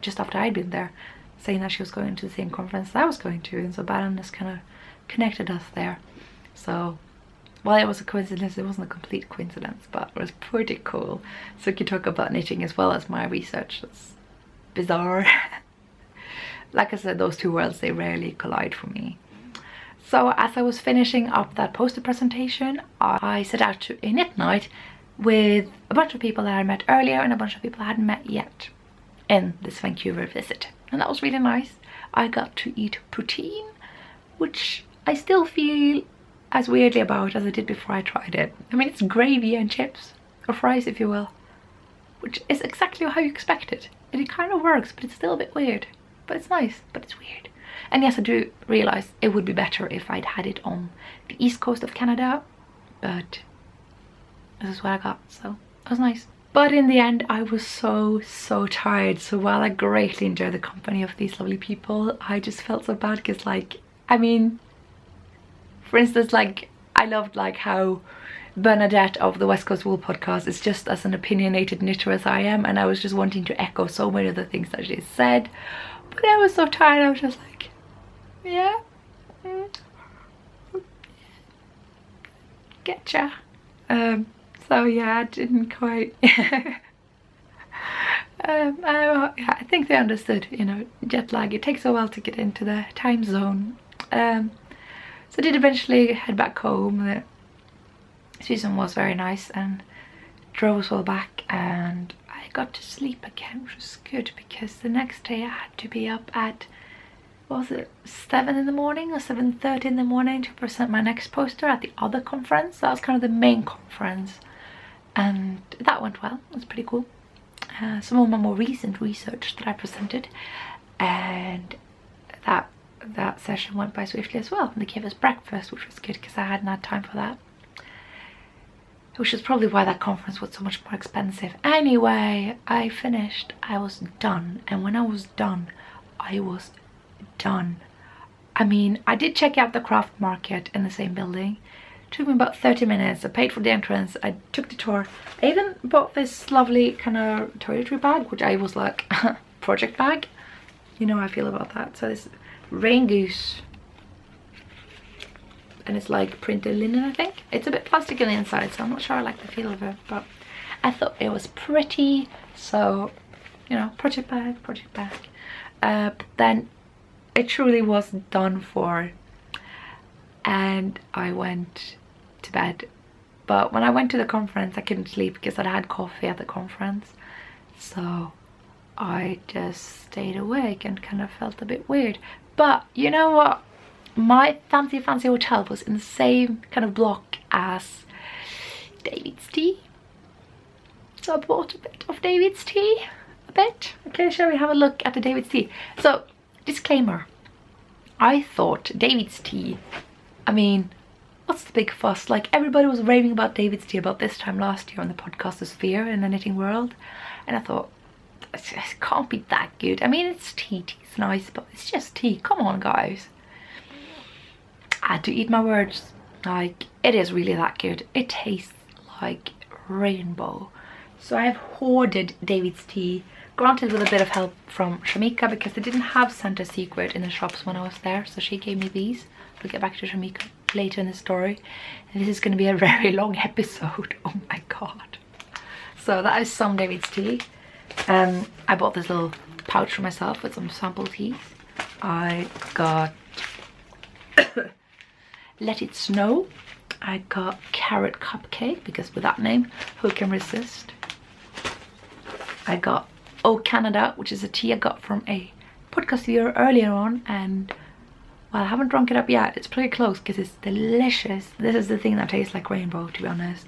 just after I'd been there, saying that she was going to the same conference that I was going to, and so Baadan just kind of connected us there. So, well, it was a coincidence, it wasn't a complete coincidence, but it was pretty cool. So we could talk about knitting as well as my research. It's bizarre. Like I said, those 2 worlds, they rarely collide for me. So as I was finishing up that poster presentation, I set out to a knit night with a bunch of people that I met earlier and a bunch of people I hadn't met yet in this Vancouver visit. And that was really nice. I got to eat poutine, which I still feel as weirdly about as I did before I tried it. I mean, it's gravy and chips, or fries if you will, which is exactly how you expect it. And it kind of works, but it's still a bit weird. But it's nice, but it's weird. And yes, I do realise it would be better if I'd had it on the east coast of Canada, but this is what I got, so it was nice. But in the end, I was so tired. So while I greatly enjoyed the company of these lovely people, I just felt so bad because, like, I mean, for instance, like, I loved like how Bernadette of the West Coast Wool podcast is just as an opinionated knitter as I am, and I was just wanting to echo so many of the things that she said. But I was so tired, I was just like, yeah, getcha. So yeah, I didn't quite I think they understood, you know, jet lag, it takes a while to get into the time zone. So I did eventually head back home. The season was very nice and drove us all back, and I got to sleep again, which was good because the next day I had to be up at, what was it, 7 in the morning or 7:30 in the morning to present my next poster at the other conference. That was kind of the main conference, and that went well. It was pretty cool. Some of my more recent research that I presented, and that session went by swiftly as well. And they gave us breakfast, which was good because I hadn't had time for that. which is probably why that conference was so much more expensive. Anyway, I finished, I was done, and when I was done, I was done. I mean, I did check out the craft market in the same building. It took me about 30 minutes. I paid for the entrance, I took the tour. I even bought this lovely kind of toiletry bag, which I was like, project bag. You know how I feel about that. So this Rain Goose, and it's like printed linen, I think. It's a bit plastic on the inside, so I'm not sure I like the feel of it, but I thought it was pretty. So, you know, project bag. But then it truly was done for, and I went to bed. But when I went to the conference, I couldn't sleep because I had coffee at the conference, so I just stayed awake and kind of felt a bit weird. But you know what, my fancy hotel was in the same kind of block as David's tea, so I bought a bit of David's tea. Okay, shall we have a look at the David's tea? So, disclaimer, I thought David's tea, I mean, what's the big fuss? Like, everybody was raving about David's tea about this time last year on the podcastosphere in the knitting world, and I thought, it can't be that good. I mean, it's tea's nice, but it's just tea. Come on, guys. I had to eat my words. Like, it is really that good. It tastes like rainbow. So I have hoarded David's tea, granted with a bit of help from Shamika, because they didn't have Santa Secret in the shops when I was there, so she gave me these. We'll get back to Shamika later in the story, and this is going to be a very long episode. Oh my god. So that is some David's tea. I bought this little pouch for myself with some sample teas. I got Let It Snow. I got Carrot Cupcake, because with that name, who can resist? I got Oh Canada, which is a tea I got from a podcast viewer earlier on, and well, I haven't drunk it up yet. It's pretty close because it's delicious. This is the thing that tastes like rainbow, to be honest.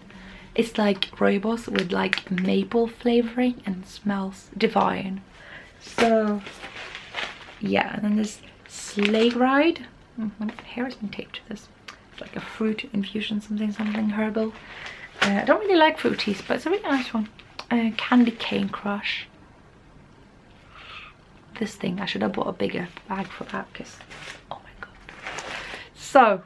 It's like rooibos with like maple flavoring and smells divine. So yeah, and then this Sleigh Ride. My hair has been taped to this. It's like a fruit infusion, something herbal. I don't really like fruit teas, but it's a really nice one. Candy Cane Crush. This thing, I should have bought a bigger bag for that, because oh my god. So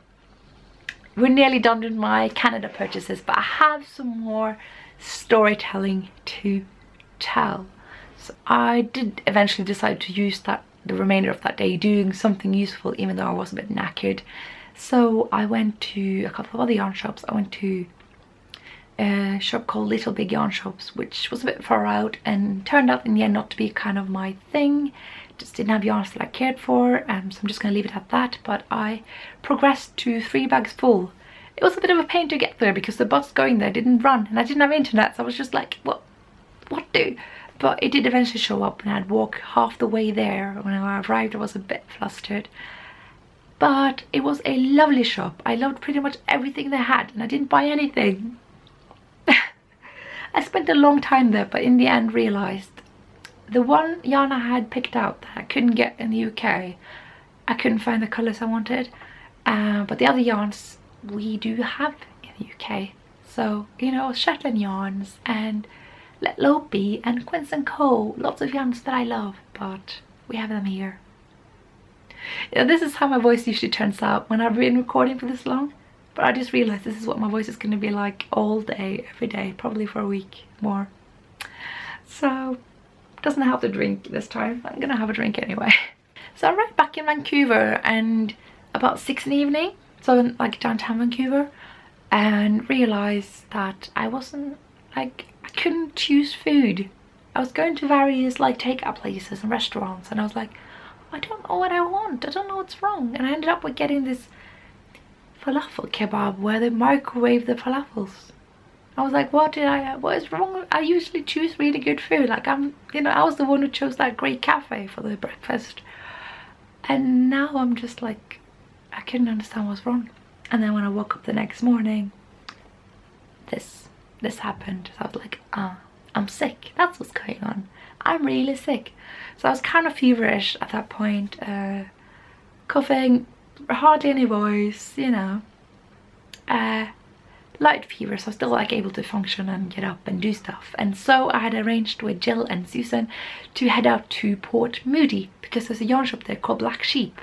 we're nearly done with my Canada purchases, but I have some more storytelling to tell. So I did eventually decide to use the remainder of that day doing something useful, even though I was a bit knackered. So I went to a couple of other yarn shops. I went to a shop called Little Big Yarn Shops, which was a bit far out and turned out in the end not to be kind of my thing. Just didn't have yarns that I cared for, so I'm just going to leave it at that. But I progressed to 3 bags full. It was a bit of a pain to get there because the bus going there didn't run and I didn't have internet, so I was just like, what do? But it did eventually show up, and I'd walk half the way there. When I arrived, I was a bit flustered, but it was a lovely shop. I loved pretty much everything they had, and I didn't buy anything. I spent a long time there, but in the end realized the one yarn I had picked out that I couldn't get in the UK, I couldn't find the colours I wanted, but the other yarns we do have in the UK. So, you know, Shetland yarns and Let Lope Be and Quince & Co. Lots of yarns that I love, but we have them here. You know, this is how my voice usually turns out when I've been recording for this long. But I just realized this is what my voice is going to be like all day, every day, probably for a week more. So, doesn't have to drink this time. I'm going to have a drink anyway. So I arrived back in Vancouver and about 6 in the evening, so like downtown Vancouver, and realized that I wasn't like, I couldn't choose food. I was going to various like takeout places and restaurants, and I was like, I don't know what I want. I don't know what's wrong. And I ended up with getting this falafel kebab where they microwave the falafels. I was like, what is wrong? I usually choose really good food. Like you know, I was the one who chose that great cafe for the breakfast. And now I'm just like, I couldn't understand what's wrong. And then when I woke up the next morning, this happened. So I was like, I'm sick. That's what's going on. I'm really sick. So I was kind of feverish at that point, coughing, hardly any voice, you know. light fever, so I was still like able to function and get up and do stuff. And so I had arranged with Jill and Susan to head out to Port Moody, because there's a yarn shop there called Black Sheep,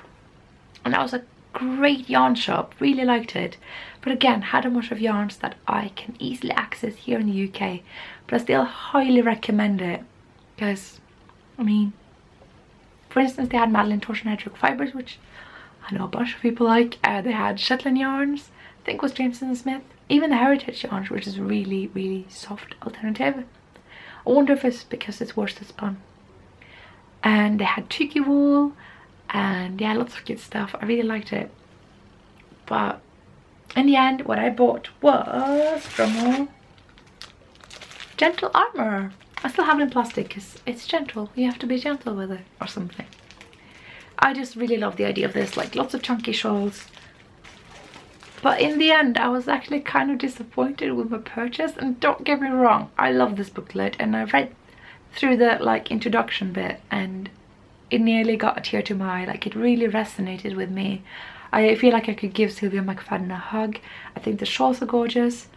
and that was a great yarn shop, really liked it. But again, had a bunch of yarns that I can easily access here in the UK, but I still highly recommend it, because I mean, for instance, they had Madeline Torsion fibres, which I know a bunch of people like. They had Shetland yarns, I think it was Jameson and Smith, even the Heritage yarns, which is really, really soft alternative. I wonder if it's because it's worsted spun. And they had Tukey wool, and yeah, lots of good stuff. I really liked it. But in the end, what I bought was from Gentle Armour. I still have it in plastic because it's gentle. You have to be gentle with it or something. I just really love the idea of this, like lots of chunky shawls. But in the end, I was actually kind of disappointed with my purchase. And don't get me wrong, I love this booklet, and I read through the like introduction bit, and it nearly got a tear to my eye. Like, it really resonated with me. I feel like I could give Sylvia McFadden a hug. I think the shawls are gorgeous.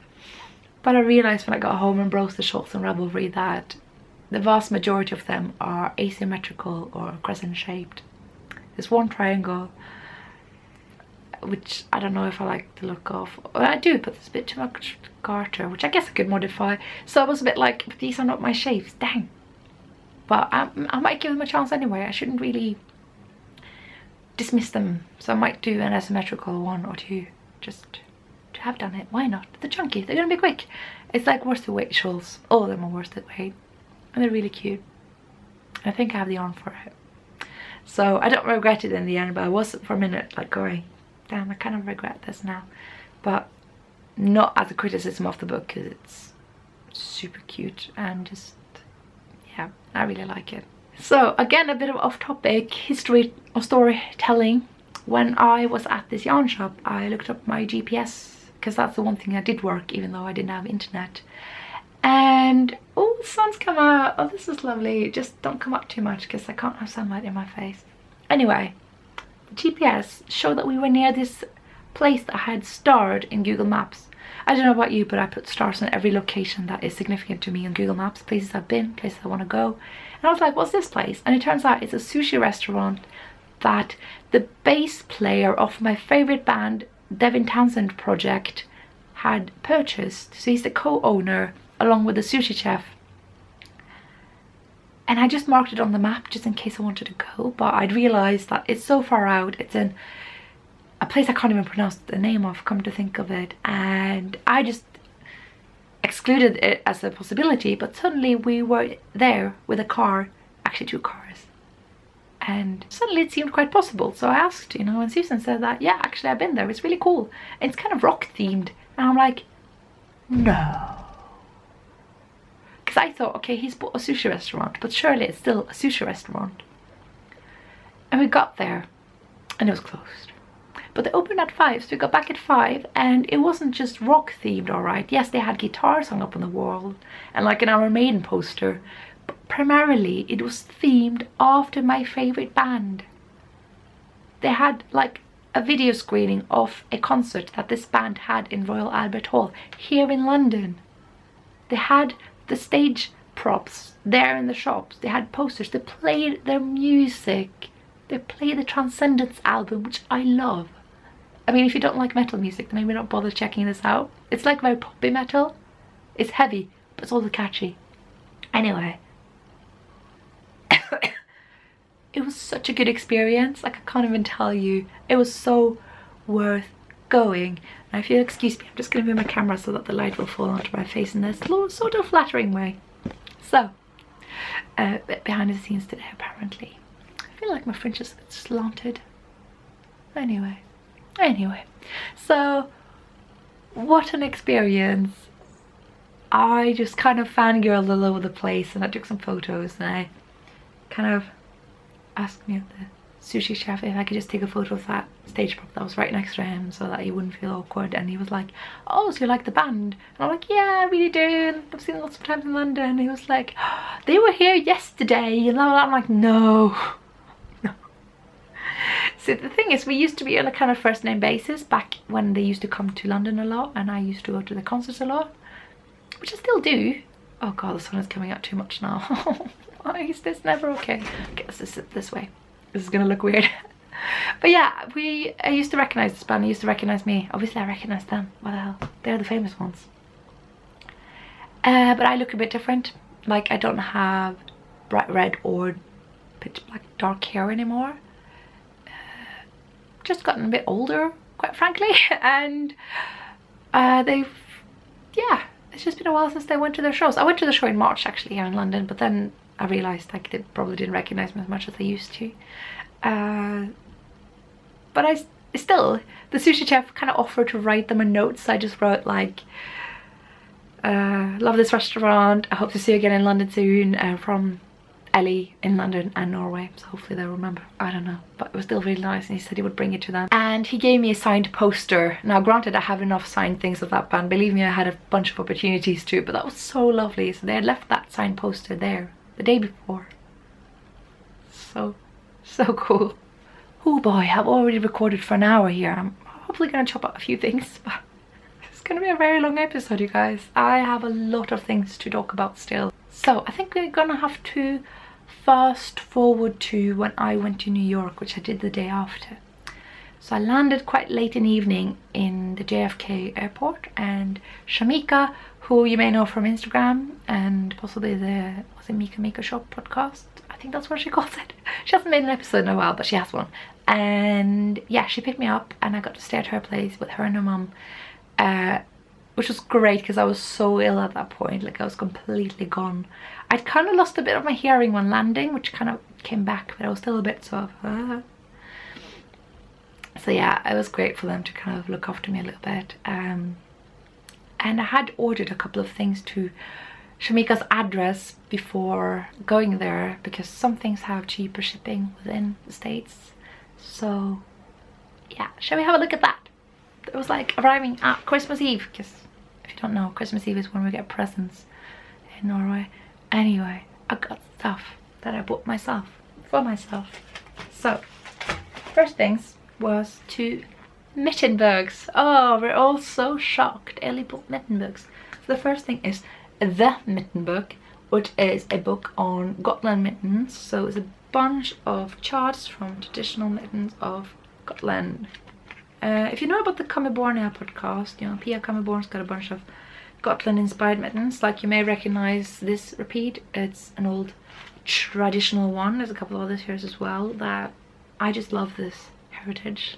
But I realised when I got home and browsed the shawls on Ravelry that the vast majority of them are asymmetrical or crescent shaped. There's one triangle, which I don't know if I like the look of. Well, I do, but there's a bit too much garter, which I guess I could modify. So I was a bit like, but these are not my shapes, dang. But I might give them a chance anyway. I shouldn't really dismiss them. So I might do an asymmetrical one or two, just to have done it. Why not? They're chunky, they're gonna be quick. It's like worsted weight shawls. All of them are worsted weight, and they're really cute. I think I have the yarn for it. So I don't regret it in the end, but I was for a minute like going, damn, I kind of regret this now. But not as a criticism of the book, because it's super cute and just, yeah, I really like it. So again, a bit of off topic history or storytelling. When I was at this yarn shop, I looked up my GPS, because that's the one thing that did work even though I didn't have internet. And oh, the sun's come out. Oh, this is lovely. Just don't come up too much because I can't have sunlight in my face. Anyway, the GPS showed that we were near this place that I had starred in Google Maps. I don't know about you, but I put stars on every location that is significant to me on Google Maps. Places I've been, places I want to go. And I was like, what's this place? And it turns out it's a sushi restaurant that the bass player of my favorite band, Devin Townsend Project, had purchased. So he's the co-owner along with the sushi chef. And I just marked it on the map just in case I wanted to go, but I'd realised that it's so far out. It's in a place I can't even pronounce the name of, come to think of it, and I just excluded it as a possibility. But suddenly we were there with a car, actually 2 cars, and suddenly it seemed quite possible. So I asked, you know, and Susan said that, yeah, actually I've been there, it's really cool, and it's kind of rock themed. And I'm like, no. Because I thought, okay, he's bought a sushi restaurant, but surely it's still a sushi restaurant. And we got there and it was closed. But they opened at 5, so we got back at 5, and it wasn't just rock themed, alright. Yes, they had guitars hung up on the wall and like an Iron Maiden poster, but primarily it was themed after my favorite band. They had like a video screening of a concert that this band had in Royal Albert Hall here in London. They had the stage props there in the shops. They had posters. They played their music. They played the Transcendence album, which I love. I mean, if you don't like metal music, then maybe not bother checking this out. It's like very poppy metal. It's heavy, but it's also catchy. Anyway. It was such a good experience. Like, I can't even tell you. It was so worth going. Now, if you'll excuse me, I'm just going to move my camera so that the light will fall onto my face in this sort of flattering way. So, behind the scenes today, apparently. I feel like my fringe is a bit slanted. Anyway. So, what an experience. I just kind of fangirled all over the place, and I took some photos, and I kind of asked me of the sushi chef if I could just take a photo of that stage prop that was right next to him so that he wouldn't feel awkward. And he was like, oh, so you like the band? And I'm like, yeah, I really do, and I've seen them lots of times in London. And he was like, oh, they were here yesterday, and I'm like, no. So the thing is, we used to be on a kind of first name basis back when they used to come to London a lot, and I used to go to the concerts a lot, which I still do. Oh god, the sun is coming out too much now. Why is this never okay? Okay, let's just sit this way. This is gonna look weird. But yeah, I used to recognize this band. They used to recognize me. Obviously I recognize them. What the hell? They're the famous ones. But I look a bit different. Like, I don't have bright red or pitch black dark hair anymore. Just gotten a bit older, quite frankly. And yeah, it's just been a while since they went to their shows. I went to the show in March actually here in London, but then I realised like they probably didn't recognise me as much as they used to. But I still, the sushi chef kind of offered to write them a note, so I just wrote like, love this restaurant, I hope to see you again in London soon, from Ellie in London and Norway. So hopefully they'll remember. I don't know, but it was still really nice, and he said he would bring it to them. And he gave me a signed poster. Now granted, I have enough signed things of that band, believe me, I had a bunch of opportunities too, but that was so lovely. So they had left that signed poster there the day before. So cool. Oh boy, I've already recorded for an hour here. I'm hopefully gonna chop up a few things, but it's gonna be a very long episode, you guys. I have a lot of things to talk about still. So I think we're gonna have to fast forward to when I went to New York, which I did the day after. So I landed quite late in the evening in the JFK airport, and Shamika, who you may know from Instagram and possibly the, was it Mika Shop podcast? I think that's what she calls it. She hasn't made an episode in a while, but she has one. And yeah, she picked me up and I got to stay at her place with her and her mum, which was great because I was so ill at that point. Like, I was completely gone. I'd kind of lost a bit of my hearing when landing, which kind of came back, but I was still a bit sort of so yeah, it was great for them to kind of look after me a little bit. And I had ordered a couple of things to Shamika's address before going there, because some things have cheaper shipping within the States. So yeah, shall we have a look at that? It was like arriving at Christmas Eve, because if you don't know, Christmas Eve is when we get presents in Norway. Anyway, I got stuff that I bought myself, for myself. So first things was 2 Mittenbugs. Oh, we're all so shocked. Ellie bought Mittenbugs. So the first thing is the Mitten book, which is a book on Gotland mittens. So it's a bunch of charts from traditional mittens of Gotland. If you know about the Kamibornia podcast, you know, Pia Kamiborn's got a bunch of Gotland inspired mittens. Like, you may recognize this repeat. It's an old traditional one. There's a couple of others here as well that I just love this heritage.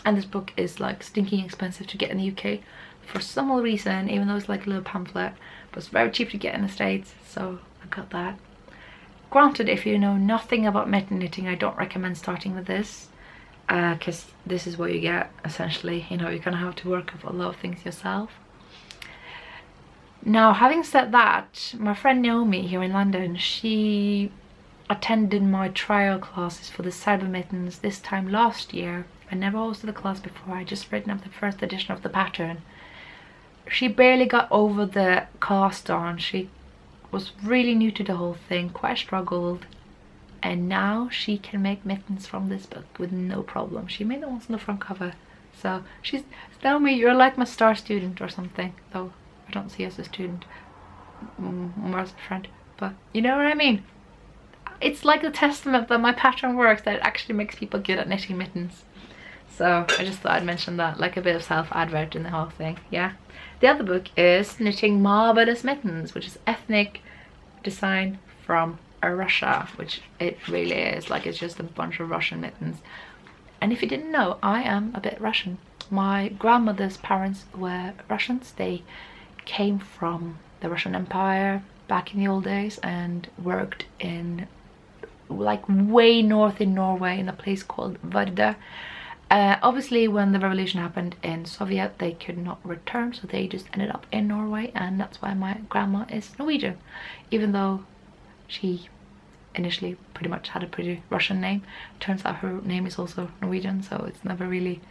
And this book is like stinking expensive to get in the UK for some odd reason, even though it's like a little pamphlet, but it's very cheap to get in the States, so I got that. Granted, if you know nothing about mitten knitting, I don't recommend starting with this, because this is what you get essentially. You know, you're gonna have to work with a lot of things yourself. Now, having said that, my friend Naomi here in London, she attended my trial classes for the cyber mittens this time last year. I never hosted the class before. I just written up the first edition of the pattern. She barely got over the cast on. She was really new to the whole thing, quite struggled, and now she can make mittens from this book with no problem. She made the ones on the front cover. So she's, Naomi, you're like my star student or something, though I don't see her as a student, more as a friend, but you know what I mean. It's like a testament that my pattern works, that it actually makes people good at knitting mittens. So I just thought I'd mention that, like a bit of self-advert in the whole thing. Yeah. The other book is Knitting Marvellous Mittens, which is ethnic design from Russia, which it really is. Like, it's just a bunch of Russian mittens. And if you didn't know, I am a bit Russian. My grandmother's parents were Russians. They came from the Russian Empire back in the old days and worked in like way north in Norway in a place called Vardø. Obviously when the revolution happened in Soviet, they could not return, so they just ended up in Norway, and that's why my grandma is Norwegian, even though she initially pretty much had a pretty Russian name. Turns out her name is also Norwegian, so it's never really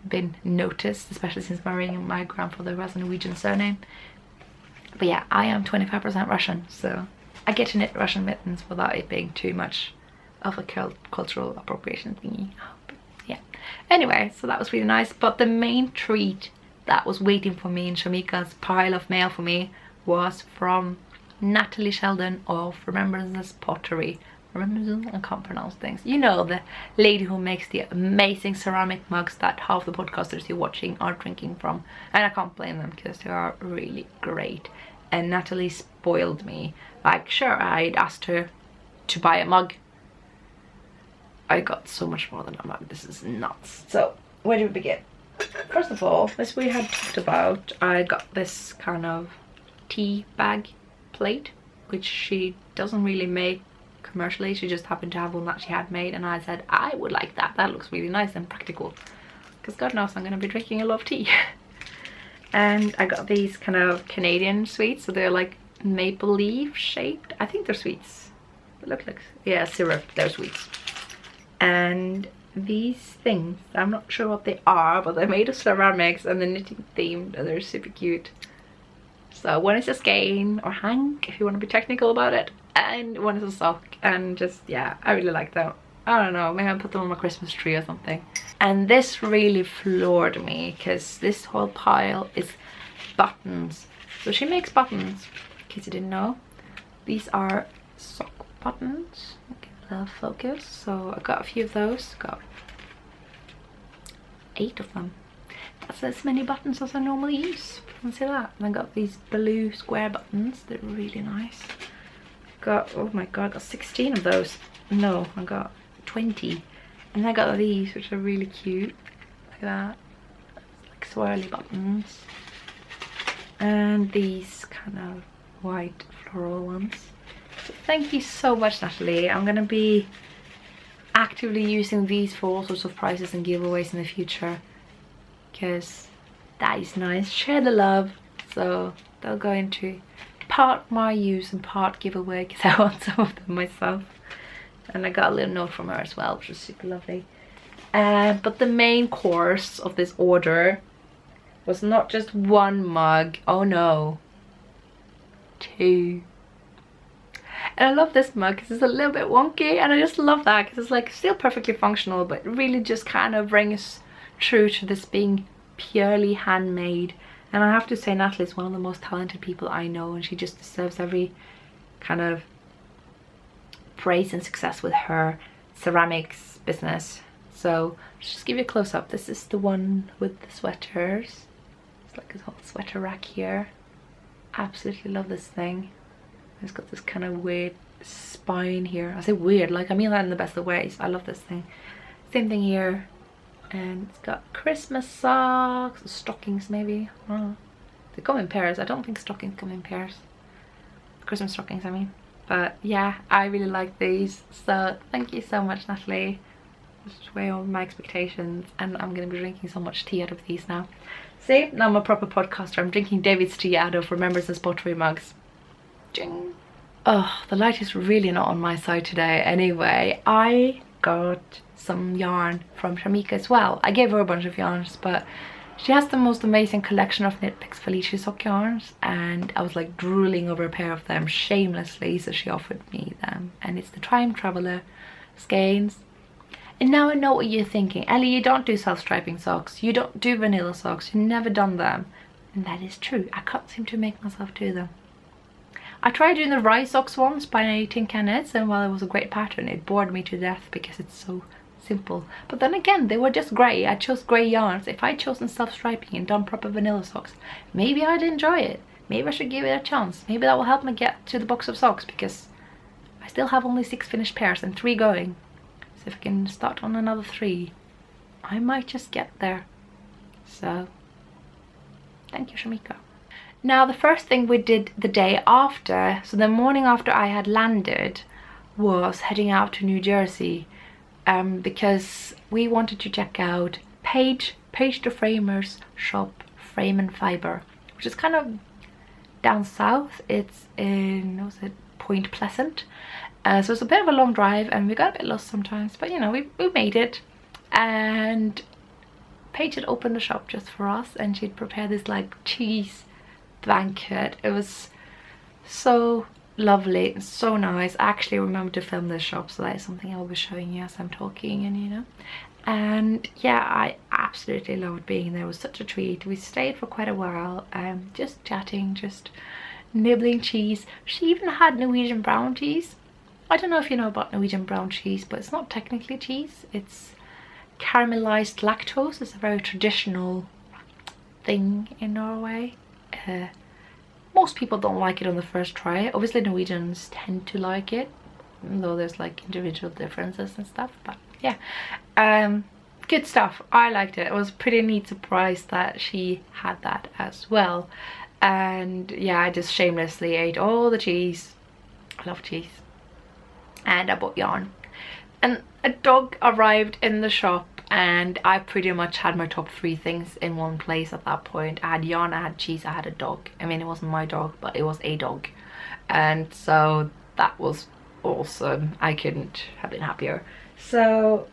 been noticed, especially since marrying my grandfather who has a Norwegian surname. But yeah, I am 25% Russian, so I get to knit Russian mittens without it being too much of a cultural appropriation thingy. yeah. Anyway, so that was really nice. But the main treat that was waiting for me in Shamika's pile of mail for me was from Natalie Sheldon of Remembrance Pottery. I can't pronounce things. You know, the lady who makes the amazing ceramic mugs that half the podcasters you're watching are drinking from. And I can't blame them because they are really great. And Natalie spoiled me. Like, sure, I'd asked her to buy a mug. I got so much more than a mug. This is nuts. So, where do we begin? First of all, as we had talked about, I got this kind of tea bag plate, which she doesn't really make commercially. She just happened to have one that she had made, and I said I would like that. That looks really nice and practical, because God knows I'm going to be drinking a lot of tea. And I got these kind of Canadian sweets, so they're like maple leaf shaped. I think they're sweets. They look like, yeah, syrup. They're sweets. And these things, I'm not sure what they are, but they're made of ceramics and they're knitting themed, and they're super cute. So one is a skein or hank if you want to be technical about it, and one is a sock, and just, yeah, I really like them. I don't know, maybe I'll put them on my Christmas tree or something. And this really floored me, because this whole pile is buttons. So she makes buttons, in case you didn't know. These are sock buttons. Okay, a little focus. So I got a few of those. Got 8 of them. That's as many buttons as I normally use. You can see that. And I got these blue square buttons. They're really nice. Got, oh my god, I got 16 of those. No, I got 20. And I got these, which are really cute. Look at that. It's like swirly buttons. And these kind of white floral ones. So thank you so much, Natalie. I'm gonna be actively using these for all sorts of prizes and giveaways in the future, because that is nice. Share the love. So they'll go into part my use and part giveaway, because I want some of them myself. And I got a little note from her as well, which was super lovely. But the main course of this order was not just 1 mug. Oh no, 2. And I love this mug because it's a little bit wonky, and I just love that because it's like still perfectly functional, but really just kind of brings true to this being purely handmade. And I have to say, Natalie is one of the most talented people I know, and she just deserves every kind of praise and success with her ceramics business. So just give you a close-up. This is the one with the sweaters. It's like a whole sweater rack here. Absolutely love this thing. It's got this kind of weird spine here. I say weird, like I mean that in the best of ways. I love this thing. Same thing here. And it's got Christmas socks, stockings maybe. I don't know. They come in pairs. I don't think stockings come in pairs. Christmas stockings, I mean. But yeah, I really like these. So thank you so much, Natalie. This is way over my expectations, and I'm going to be drinking so much tea out of these now. See, now I'm a proper podcaster. I'm drinking David's tea out of Remembrance Pottery mugs. Jing. Oh, the light is really not on my side today. Anyway, I got some yarn from Shamika as well. I gave her a bunch of yarns, but she has the most amazing collection of KnitPicks Felici sock yarns, and I was like drooling over a pair of them shamelessly, so she offered me them. And it's the Time Traveler skeins. And now I know what you're thinking. Ellie, you don't do self-striping socks. You don't do vanilla socks. You've never done them. And that is true. I can't seem to make myself do them. I tried doing the Rye socks once by Tin Can Knits, and while it was a great pattern, it bored me to death because it's so simple. But then again, they were just grey. I chose grey yarns. If I'd chosen self-striping and done proper vanilla socks, maybe I'd enjoy it. Maybe I should give it a chance. Maybe that will help me get to the box of socks, because I still have only 6 finished pairs and 3 going. So if I can start on another 3, I might just get there. So thank you, Shamika. Now the first thing we did the day after, so the morning after I had landed, was heading out to New Jersey, because we wanted to check out Page the Framer's shop, Frame and Fibre, which is kind of down south. It's in, what was it, Point Pleasant. So it's a bit of a long drive, and we got a bit lost sometimes, but you know, we made it. And Paige had opened the shop just for us, and she'd prepared this like cheese blanket. It was so lovely and so nice. I actually remember to film this shop, so that is something I will be showing you as I'm talking, and you know. And yeah, I absolutely loved being there. It was such a treat. We stayed for quite a while, just chatting, just nibbling cheese. She even had Norwegian brown cheese. I don't know if you know about Norwegian brown cheese, but it's not technically cheese. It's caramelized lactose. It's a very traditional thing in Norway. Most people don't like it on the first try. Obviously Norwegians tend to like it, even though there's like individual differences and stuff, but yeah, good stuff. I liked it. It was a pretty neat surprise that she had that as well. And yeah, I just shamelessly ate all the cheese. I love cheese. And I bought yarn, and a dog arrived in the shop, and I pretty much had my top 3 things in one place at that point. I had yarn, I had cheese, I had a dog. I mean, it wasn't my dog, but it was a dog, and so that was awesome. I couldn't have been happier. So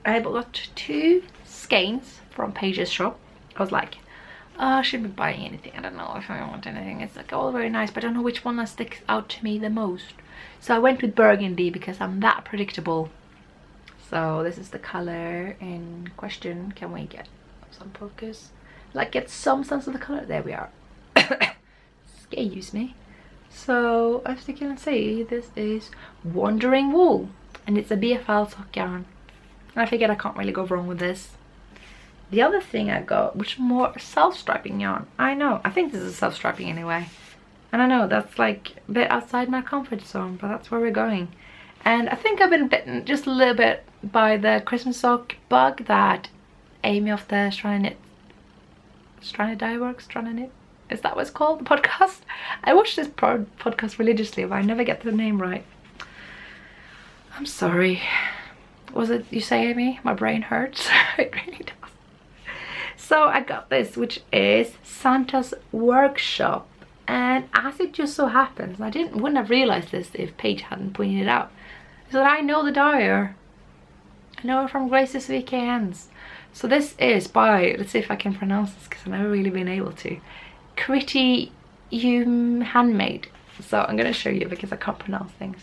I got 2 skeins from Paige's shop. I was like, oh, I shouldn't be buying anything. I don't know if I want anything. It's like all very nice, but I don't know which one that sticks out to me the most. So I went with burgundy because I'm that predictable. So this is the color in question. Can we get some focus? Like, get some sense of the color. There we are. Excuse me. So as you can see, this is Wandering Wool, and it's a BFL sock yarn. And I figured I can't really go wrong with this. The other thing I got, which is more self-striping yarn. I know, I think this is self-striping anyway. And I know that's like a bit outside my comfort zone, but that's where we're going. And I think I've been bitten just a little bit by the Christmas sock bug that Amy of the Stranded Dye Works, Stranded Knit, is that what it's called, the podcast? I watch this podcast religiously, but I never get the name right. I'm sorry. Was it you say, Amy? My brain hurts. It really does. So I got this, which is Santa's Workshop. And as it just so happens, I wouldn't have realized this if Paige hadn't pointed it out, so that I know the dyer. I know her from Grace's Weekends. So this is by, let's see if I can pronounce this because I've never really been able to, Pretty Handmade. So I'm going to show you because I can't pronounce things.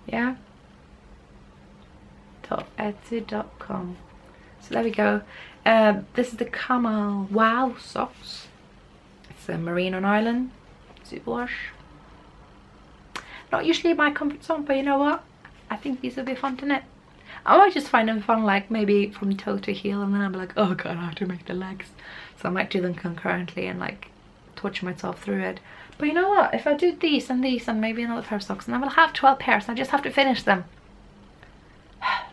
Yeah? Etsy.com. So there we go. This is the Kamaal Wow socks. It's a merino nylon superwash. Not usually my comfort zone, but you know what? I think these will be fun to knit. I might just find them fun, like maybe from toe to heel, and then I'll be like, oh god, I have to make the legs. So I might do them concurrently and like torture myself through it. But you know what? If I do these and maybe another pair of socks, and I will have 12 pairs, and I just have to finish them.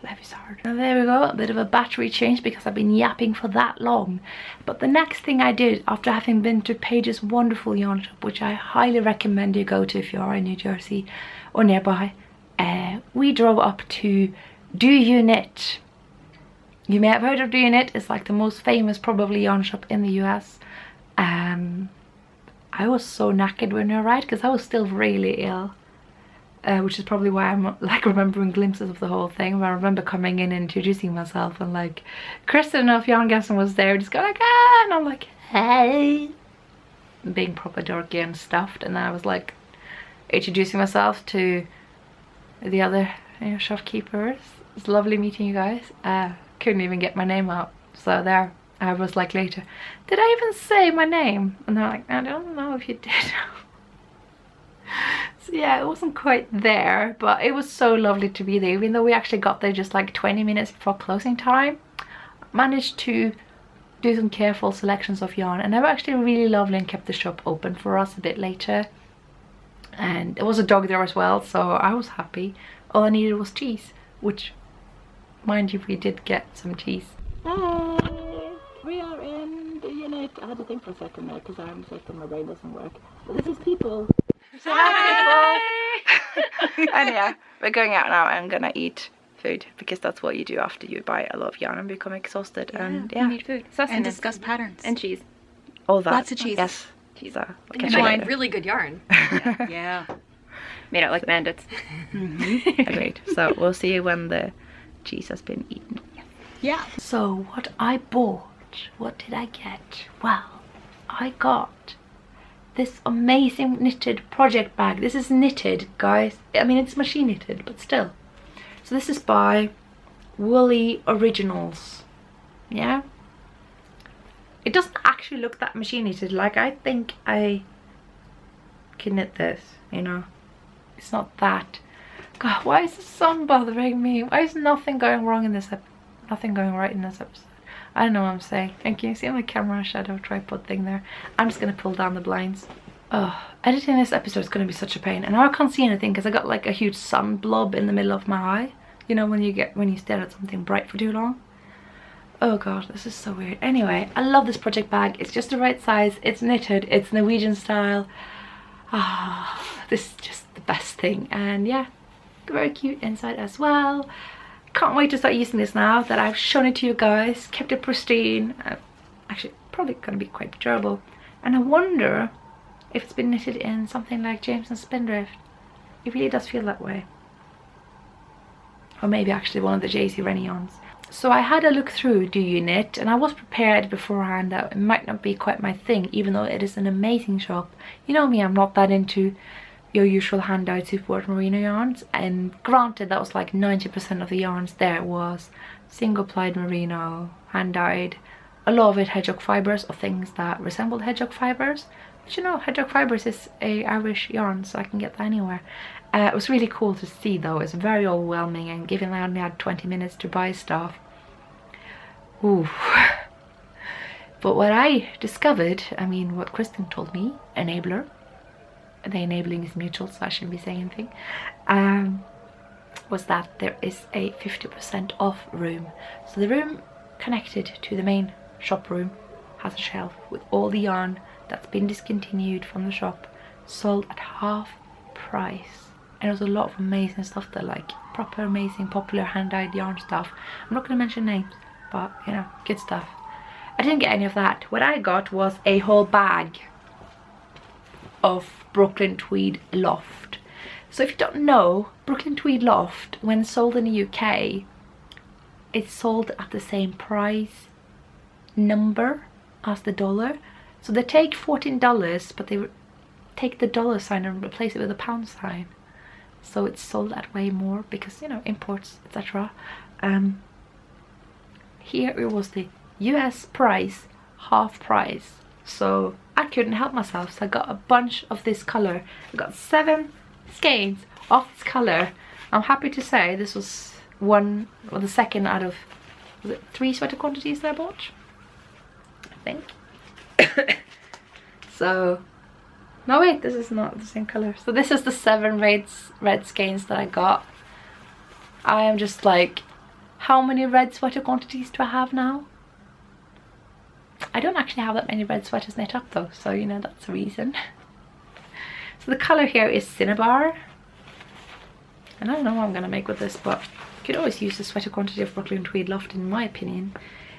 Life is hard. And there we go, a bit of a battery change because I've been yapping for that long. But the next thing I did after having been to Paige's wonderful yarn shop, which I highly recommend you go to if you are in New Jersey or nearby, we drove up to Do You Knit. You may have heard of Do You Knit. It's like the most famous probably yarn shop in the US. I was so knackered when we arrived because I was still really ill. Which is probably why I'm like remembering glimpses of the whole thing. But I remember coming in and introducing myself, and like Kristen of Yarn Gasson was there, just going like, ah, and I'm like, hey, being proper dorky and stuffed. And then I was like introducing myself to the other shopkeepers. It's lovely meeting you guys. Couldn't even get my name out, so there I was like later, did I even say my name? And they're like, I don't know if you did. So yeah, it wasn't quite there, but it was so lovely to be there. Even though we actually got there just like 20 minutes before closing time, managed to do some careful selections of yarn, and they were actually really lovely and kept the shop open for us a bit later. And there was a dog there as well, so I was happy. All I needed was cheese, which, mind you, we did get some cheese. Hey, we are in the unit. I had to think for a second there because I'm sick and my brain doesn't work. But this is people. Hi! And yeah, we're going out now. I'm gonna eat food because that's what you do after you buy a lot of yarn and become exhausted. Yeah, and yeah, you need food and discuss patterns and cheese. All that. Lots of cheese. Yes, cheese. And wine. Really good yarn. Yeah. Made out like bandits. Agreed. So we'll see you when the cheese has been eaten. Yeah. So what I bought, what did I get? Well, I got this amazing knitted project bag. This is knitted, guys. I mean, it's machine knitted, but still. So this is by Woolly Originals. Yeah, it doesn't actually look that machine knitted. Like, I think I can knit this, you know. It's not that. God, why is the sun bothering me? Why is nothing going wrong in this nothing going right in this episode? I don't know what I'm saying. And can you see my camera shadow tripod thing there? I'm just gonna pull down the blinds. Oh, editing this episode is gonna be such a pain, and now I can't see anything because I got like a huge sun blob in the middle of my eye. You know, when you stare at something bright for too long. Oh god, this is so weird. Anyway, I love this project bag. It's just the right size. It's knitted. It's Norwegian style. Ah, this is just the best thing. And yeah, very cute inside as well. Can't wait to start using this now that I've shown it to you guys. Kept it pristine. Actually, probably gonna be quite durable. And I wonder if it's been knitted in something like James and Spindrift. It really does feel that way. Or maybe actually one of the JC Rennie yarns. So I had a look through Do You Knit, and I was prepared beforehand that it might not be quite my thing, even though it is an amazing shop. You know me, I'm not that into your usual hand-dyed superwash merino yarns, and granted that was like 90% of the yarns there was single-plied merino, hand-dyed, a lot of it hedgehog fibres or things that resembled hedgehog fibres. But you know, hedgehog fibres is a Irish yarn, so I can get that anywhere. It was really cool to see though. It's very overwhelming, and given I only had 20 minutes to buy stuff. Ooh. But what I discovered, I mean what Kristen told me, enabler, the enabling is mutual so I shouldn't be saying anything, was that there is a 50% off room. So the room connected to the main shop room has a shelf with all the yarn that's been discontinued from the shop, sold at half price. And there was a lot of amazing stuff there, like proper amazing popular hand-dyed yarn stuff. I'm not going to mention names, but you know, good stuff. I didn't get any of that. What I got was a whole bag of Brooklyn Tweed Loft. So if you don't know, Brooklyn Tweed Loft, when sold in the UK, it's sold at the same price number as the dollar. So they take $14, but they take the dollar sign and replace it with a pound sign. So it's sold at way more because, you know, imports, etc. Here it was the US price, half price. So I couldn't help myself, so I got a bunch of this color. I got 7 skeins of this color. I'm happy to say this was one or the second out of, was it 3 sweater quantities that I bought? I think. So no wait, this is not the same color. So this is the 7 red skeins that I got. I am just like, how many red sweater quantities do I have now? I don't actually have that many red sweaters knit up though, so you know, that's the reason. So the colour here is Cinnabar. And I don't know what I'm gonna make with this, but you could always use the sweater quantity of Brooklyn Tweed Loft in my opinion.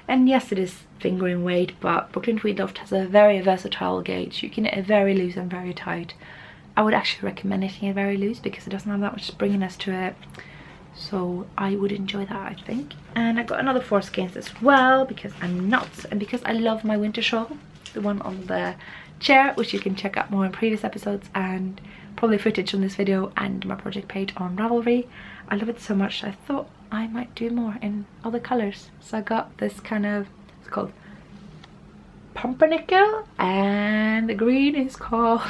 And yes, it is fingering weight, but Brooklyn Tweed Loft has a very versatile gauge. You can knit it very loose and very tight. I would actually recommend knitting it very loose because it doesn't have that much springiness to it. So I would enjoy that, I think. And I got another 4 skeins as well because I'm nuts and because I love my winter shawl, the one on the chair, which you can check out more in previous episodes and probably footage on this video and my project page on Ravelry. I love it so much I thought I might do more in other colors. So I got this kind of, it's called Pumpernickel, and the green is called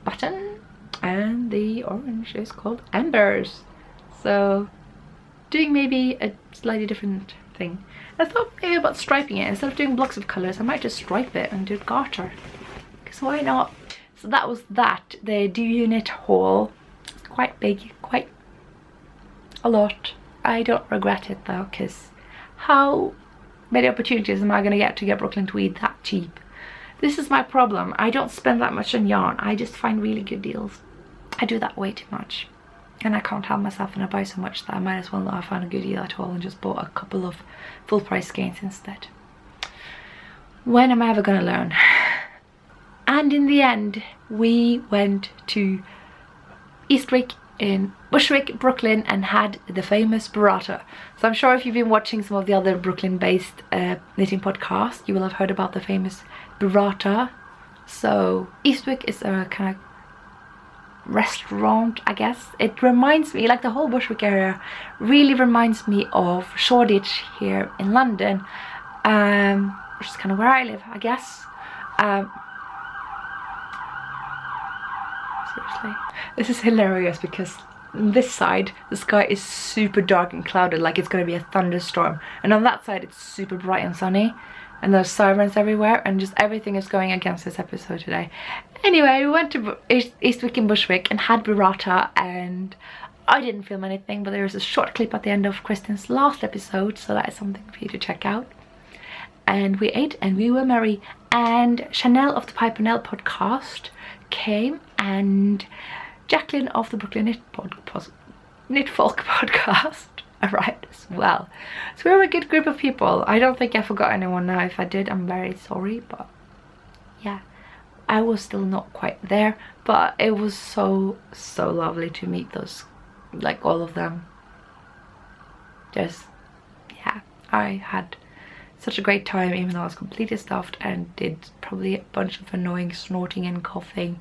Button, and the orange is called Embers. So doing maybe a slightly different thing. I thought maybe about striping it. Instead of doing blocks of colours, I might just stripe it and do garter. Because why not? So that was that. The Do You Knit haul. It's quite big, quite a lot. I don't regret it though, because how many opportunities am I going to get Brooklyn Tweed that cheap? This is my problem. I don't spend that much on yarn. I just find really good deals. I do that way too much. And I can't help myself, and I buy so much that I might as well not have found a good deal at all and just bought a couple of full price skeins instead. When am I ever going to learn? And in the end, we went to Eastwick in Bushwick, Brooklyn, and had the famous burrata. So I'm sure if you've been watching some of the other Brooklyn-based knitting podcasts, you will have heard about the famous burrata. So Eastwick is a kind of restaurant, I guess. It reminds me, like the whole Bushwick area really reminds me of Shoreditch here in London, which is kind of where I live, I guess. Seriously, this is hilarious because on this side the sky is super dark and clouded, like it's going to be a thunderstorm, and on that side it's super bright and sunny, and there's sirens everywhere, and just everything is going against this episode today. Anyway, we went to Eastwick and Bushwick and had burrata, and I didn't film anything, but there's a short clip at the end of Kristen's last episode, so that is something for you to check out. And we ate and we were merry, and Chanel of the Pipe and Nail podcast came, and Jacqueline of the Brooklyn Knit Folk podcast arrived as well. So we were a good group of people. I don't think I forgot anyone now. If I did, I'm very sorry, but yeah, I was still not quite there, but it was so lovely to meet those, like all of them. Just, yeah, I had such a great time, even though I was completely stuffed and did probably a bunch of annoying snorting and coughing.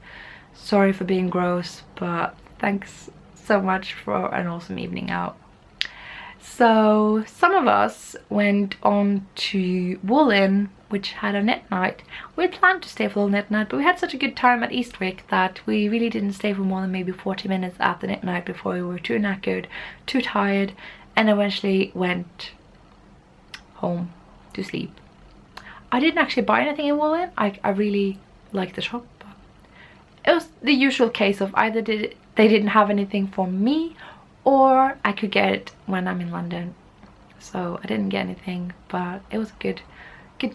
Sorry for being gross, but thanks so much for an awesome evening out. So some of us went on to Woolen, which had a knit night. We had planned to stay for the whole knit night, but we had such a good time at Eastwick that we really didn't stay for more than maybe 40 minutes at the knit night before we were too knackered, too tired, and eventually went home to sleep. I didn't actually buy anything in Woolen. I really liked the shop, but it was the usual case of either they didn't have anything for me, or I could get it when I'm in London. So I didn't get anything, but it was a good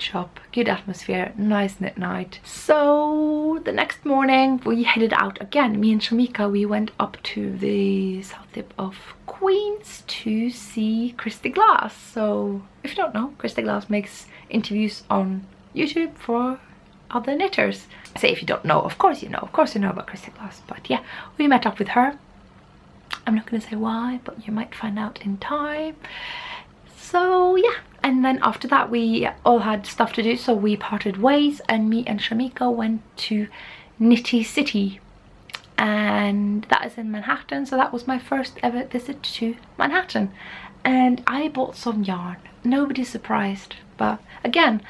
shop, good atmosphere, nice knit night. So the next morning we headed out again. Me and Shamika, we went up to the south tip of Queens to see Christy Glass. So if you don't know, Christy Glass makes interviews on YouTube for other knitters. I say if you don't know, of course you know about Christy Glass, but yeah, we met up with her. I'm not going to say why, but you might find out in time. So yeah, and then after that we all had stuff to do, so we parted ways, and me and Shamika went to Knitty City, and that is in Manhattan. So that was my first ever visit to Manhattan, and I bought some yarn. Nobody's surprised, but again,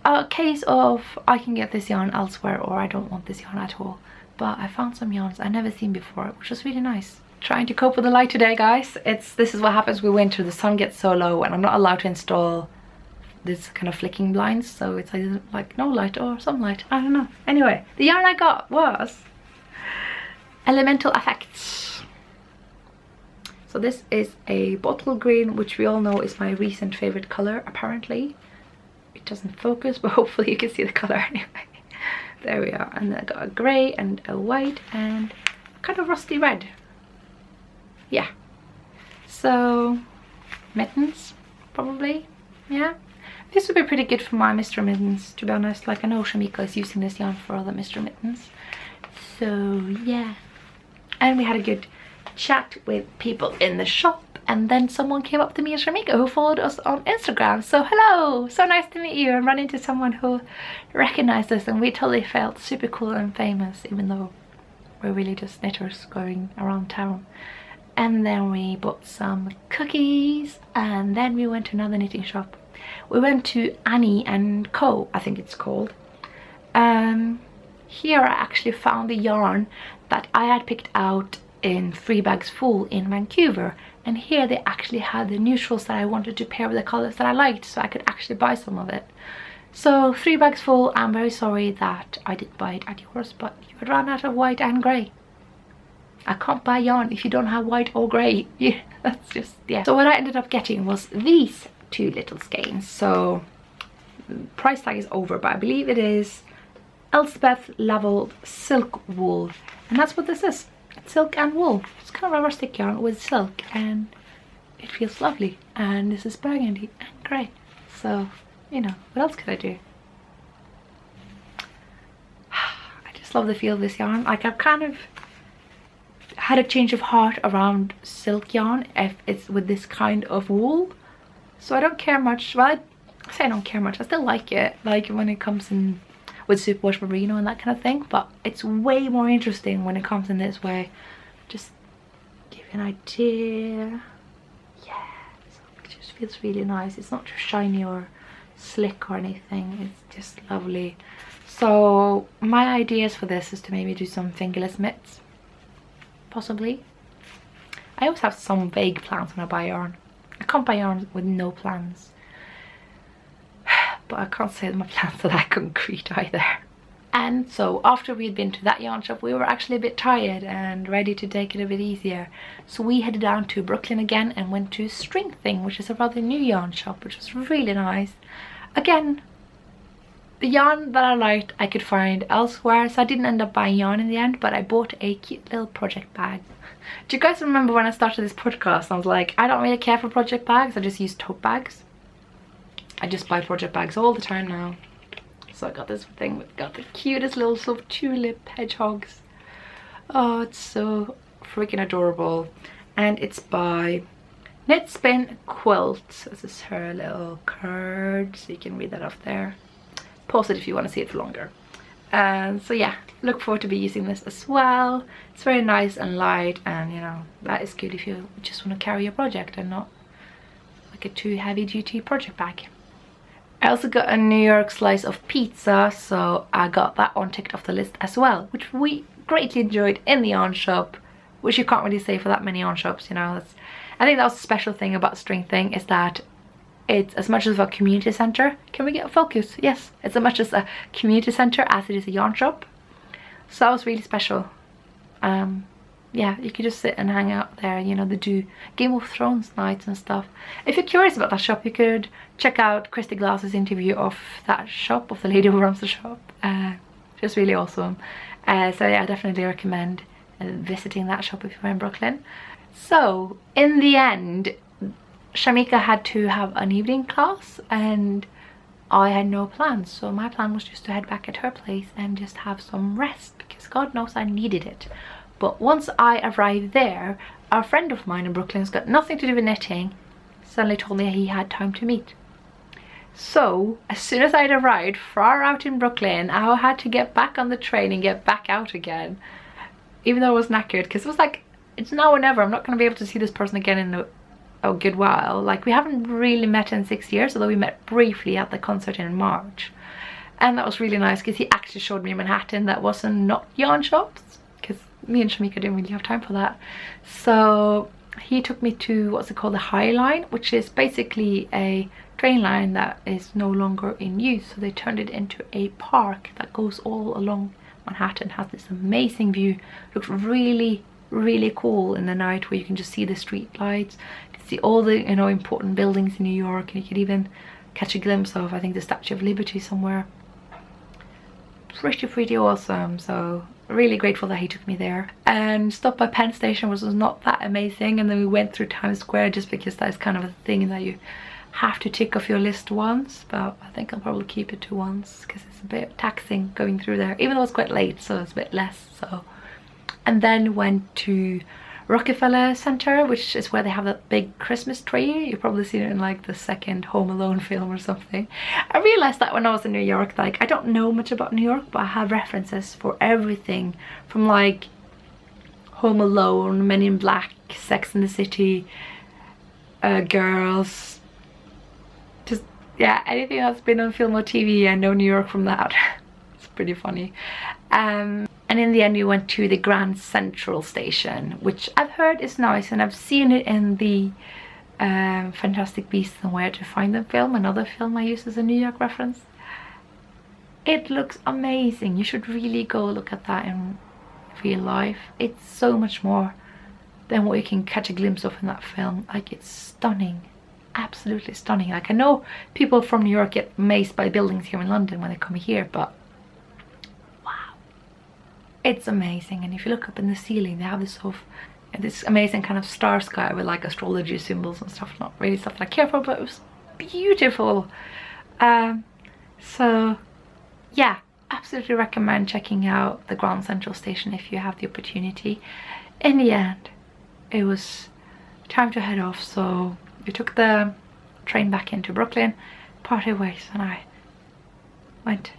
a case of I can get this yarn elsewhere, or I don't want this yarn at all. But I found some yarns I've never seen before, which was really nice. Trying to cope with the light today, guys. This is what happens with winter. The sun gets so low, and I'm not allowed to install this kind of flicking blinds, so it's either like no light or some light. I don't know. Anyway, the yarn I got was Elemental Effects. So this is a bottle green, which we all know is my recent favorite color, apparently. It doesn't focus, but hopefully you can see the color anyway. There we are. And then I got a grey and a white and kind of rusty red. Yeah, so mittens probably. Yeah, this would be pretty good for my Mr. Mittens, to be honest. Like, I know Shamika is using this yarn for other Mr. Mittens, so yeah. And we had a good chat with people in the shop, and then someone came up to me and Shamika who followed us on Instagram. So hello, so nice to meet you and run into someone who recognized us, and we totally felt super cool and famous, even though we're really just knitters going around town. And then we bought some cookies, and then we went to another knitting shop. We went to Rennie Cone, I think it's called. Here I actually found the yarn that I had picked out in 3 bags full in Vancouver, and here they actually had the neutrals that I wanted to pair with the colors that I liked, so I could actually buy some of it. So 3 bags full. I'm very sorry that I didn't buy it at yours, but you had run out of white and grey. I can't buy yarn if you don't have white or grey. Yeah, that's just, yeah. So what I ended up getting was these 2 little skeins. So price tag is over, but I believe it is Elspeth leveled silk wool, and that's what this is. It's silk and wool. It's kind of a rustic yarn with silk, and it feels lovely. And this is burgundy and grey, so you know, what else could I do? I just love the feel of this yarn. Like, I've kind of had a change of heart around silk yarn if it's with this kind of wool, so I don't care much. Well, I say I don't care much, I still like it, like when it comes in, with superwash merino and that kind of thing, but it's way more interesting when it comes in this way. Just give you an idea. Yeah, so it just feels really nice. It's not too shiny or slick or anything, it's just lovely. So my ideas for this is to maybe do some fingerless mitts, possibly. I always have some vague plans when I buy yarn. I can't buy yarn with no plans, but I can't say that my plans are that concrete either. And so after we'd been to that yarn shop, we were actually a bit tired and ready to take it a bit easier. So we headed down to Brooklyn again and went to String Thing, which is a rather new yarn shop, which was really nice. Again, the yarn that I liked I could find elsewhere, so I didn't end up buying yarn in the end, but I bought a cute little project bag. Do you guys remember when I started this podcast, I was like, I don't really care for project bags, I just use tote bags. I just buy project bags all the time now. So I got this thing with got the cutest little sort of tulip hedgehogs. Oh, it's so freaking adorable. And it's by Knit Spin Quilt. This is her little card, so you can read that off there. Pause it if you want to see it for longer. And so yeah, look forward to be using this as well. It's very nice and light, and you know, that is good if you just want to carry your project and not like a too heavy duty project bag. I also got a New York slice of pizza, so I got that one ticked off the list as well, which we greatly enjoyed in the yarn shop, which you can't really say for that many yarn shops, you know. I think that was the special thing about String Thing, is that it's as much as a community center. Can we get a focus? Yes, it's as much as a community center as it is a yarn shop. So that was really special. Yeah, you could just sit and hang out there. You know, they do Game of Thrones nights and stuff. If you're curious about that shop, you could check out Christy Glass's interview of that shop, of the lady who runs the shop. Just really awesome. So yeah, I definitely recommend visiting that shop if you're in Brooklyn. So in the end, Shamika had to have an evening class and I had no plans, so my plan was just to head back at her place and just have some rest, because God knows I needed it. But once I arrived there, a friend of mine in Brooklyn who's got nothing to do with knitting suddenly told me he had time to meet. So as soon as I'd arrived far out in Brooklyn, I had to get back on the train and get back out again, even though I was knackered, because it was like, it's now or never. I'm not going to be able to see this person again in a good while. Like, we haven't really met in 6 years, although we met briefly at the concert in March, and that was really nice because he actually showed me Manhattan that wasn't not yarn shops, because me and Shamika didn't really have time for that. So he took me to what's it called, the High Line, which is basically a train line that is no longer in use, so they turned it into a park that goes all along Manhattan. Has this amazing view, looks really cool in the night, where you can just see the street lights, you can see all the, you know, important buildings in New York, and you could even catch a glimpse of, I think, the Statue of Liberty somewhere. Pretty awesome. So really grateful that he took me there. And stopped by Penn Station, which was not that amazing, and then we went through Times Square, just because that's kind of a thing that you have to tick off your list once, but I think I'll probably keep it to once because it's a bit taxing going through there, even though it's quite late, so it's a bit less. So, and then went to Rockefeller Center, which is where they have that big Christmas tree. You've probably seen it in like the second Home Alone film or something. I realized that when I was in New York, like, I don't know much about New York, but I have references for everything from like Home Alone, Men in Black, Sex and the City, Girls, just, yeah, anything that's been on film or TV, I know New York from that. It's pretty funny. And in the end we went to the Grand Central Station, which I've heard is nice, and I've seen it in the Fantastic Beasts and Where to Find Them film, another film I use as a New York reference. It looks amazing. You should really go look at that in real life. It's so much more than what you can catch a glimpse of in that film. Like, it's stunning, absolutely stunning. Like, I know people from New York get amazed by buildings here in London when they come here, but wow, it's amazing. And if you look up in the ceiling, they have this sort of, this amazing kind of star sky with like astrology symbols and stuff. Not really stuff that I care for, but it was beautiful. So yeah, absolutely recommend checking out the Grand Central Station if you have the opportunity. In the end, it was time to head off, so we took the train back into Brooklyn, parted ways, and I went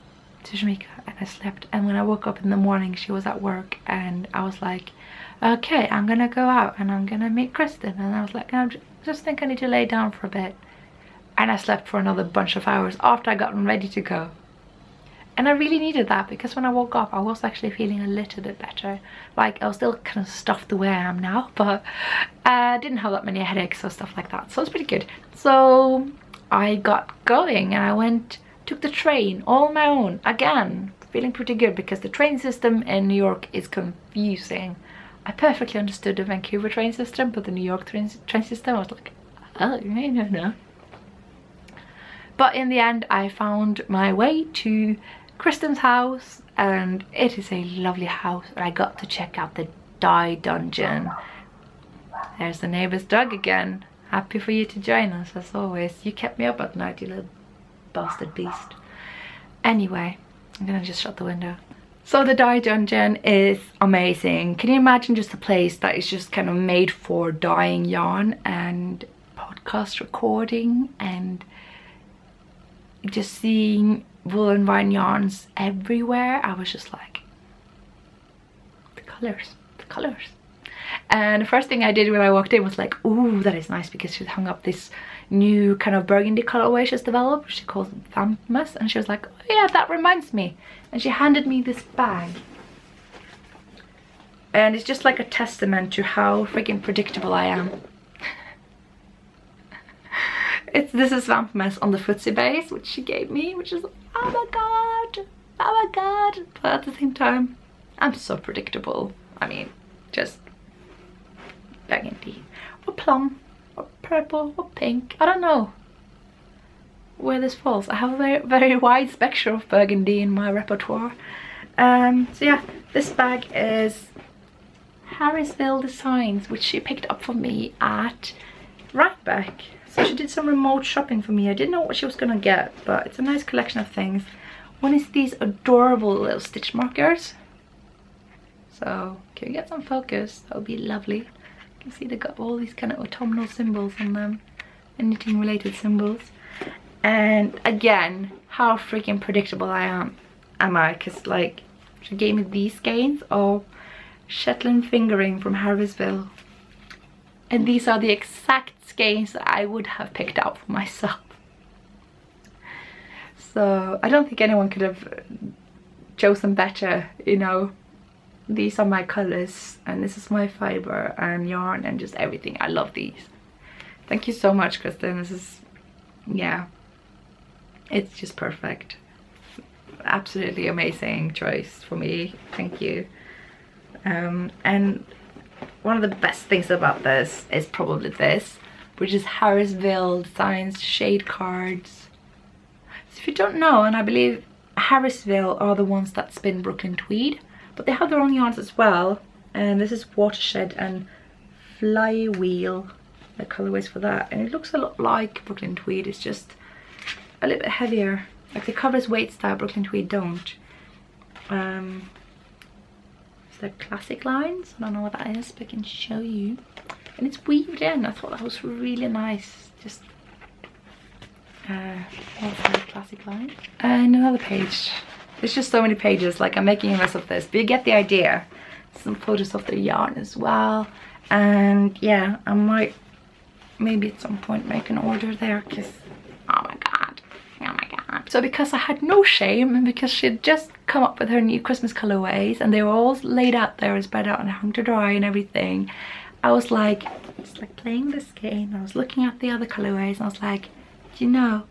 to Jamaica and I slept, and when I woke up in the morning she was at work, and I was like, okay, I'm gonna go out and I'm gonna meet Kristen, and I was like, I just think I need to lay down for a bit, and I slept for another bunch of hours after I got ready to go. And I really needed that, because when I woke up I was actually feeling a little bit better. Like, I was still kind of stuffed the way I am now, but I didn't have that many headaches or stuff like that, so it's pretty good. So I got going and I took the train all on my own again, feeling pretty good, because the train system in New York is confusing. I perfectly understood the Vancouver train system, but the New York train system, I was like, oh, no. But in the end I found my way to Kristen's house, and it is a lovely house. I got to check out the dye dungeon. There's the neighbor's dog again. Happy for you to join us as always. You kept me up at night, you little bastard beast. Anyway, I'm gonna just shut the window. So the dye dungeon is amazing. Can you imagine just a place that is just kind of made for dyeing yarn and podcast recording, and just seeing woolen vine yarns everywhere? I was just like, the colors. And the first thing I did when I walked in was like, ooh, that is nice, because she hung up this new kind of burgundy colorway she's developed. She calls it Vampmas, and she was like, oh yeah, that reminds me. And she handed me this bag, and it's just like a testament to how freaking predictable I am. This is Vampmas on the footsie base, which she gave me, which is, oh my god. But at the same time, I'm so predictable. I mean, just burgundy or plum or purple or pink, I don't know where this falls. I have a very, very wide spectrum of burgundy in my repertoire. So yeah, this bag is Harrisville Designs, which she picked up for me at Rhinebeck. So she did some remote shopping for me. I didn't know what she was gonna get, but it's a nice collection of things. One is these adorable little stitch markers. So can we get some focus? That would be lovely. You can see they got all these kind of autumnal symbols on them, and knitting related symbols. And again, how freaking predictable am I? Because like, she gave me these skeins of Shetland fingering from Harrisville, and these are the exact skeins that I would have picked out for myself. So I don't think anyone could have chosen better, you know. These are my colors, and this is my fiber and yarn and just everything. I love these. Thank you so much, Kristen. This is, yeah, it's just perfect. Absolutely amazing choice for me. Thank you. And one of the best things about this is probably this, which is Harrisville Designs shade cards. So if you don't know, and I believe Harrisville are the ones that spin Brooklyn tweed, but they have their own yarns as well. And this is Watershed and Flywheel, the colorways for that. And it looks a lot like Brooklyn tweed, it's just a little bit heavier. Like the covers weight style, Brooklyn tweed don't. They're classic lines. I don't know what that is, but I can show you. And it's weaved in. I thought that was really nice. Just classic line. And another page. There's just so many pages. Like, I'm making a mess of this, but you get the idea. Some photos of the yarn as well. And yeah, I might maybe at some point make an order there, because oh my god. So because I had no shame, and because she'd just come up with her new Christmas colorways, and they were all laid out there and spread out and hung to dry and everything, I was like, it's like playing this game. I was looking at the other colorways and I was like, do you know,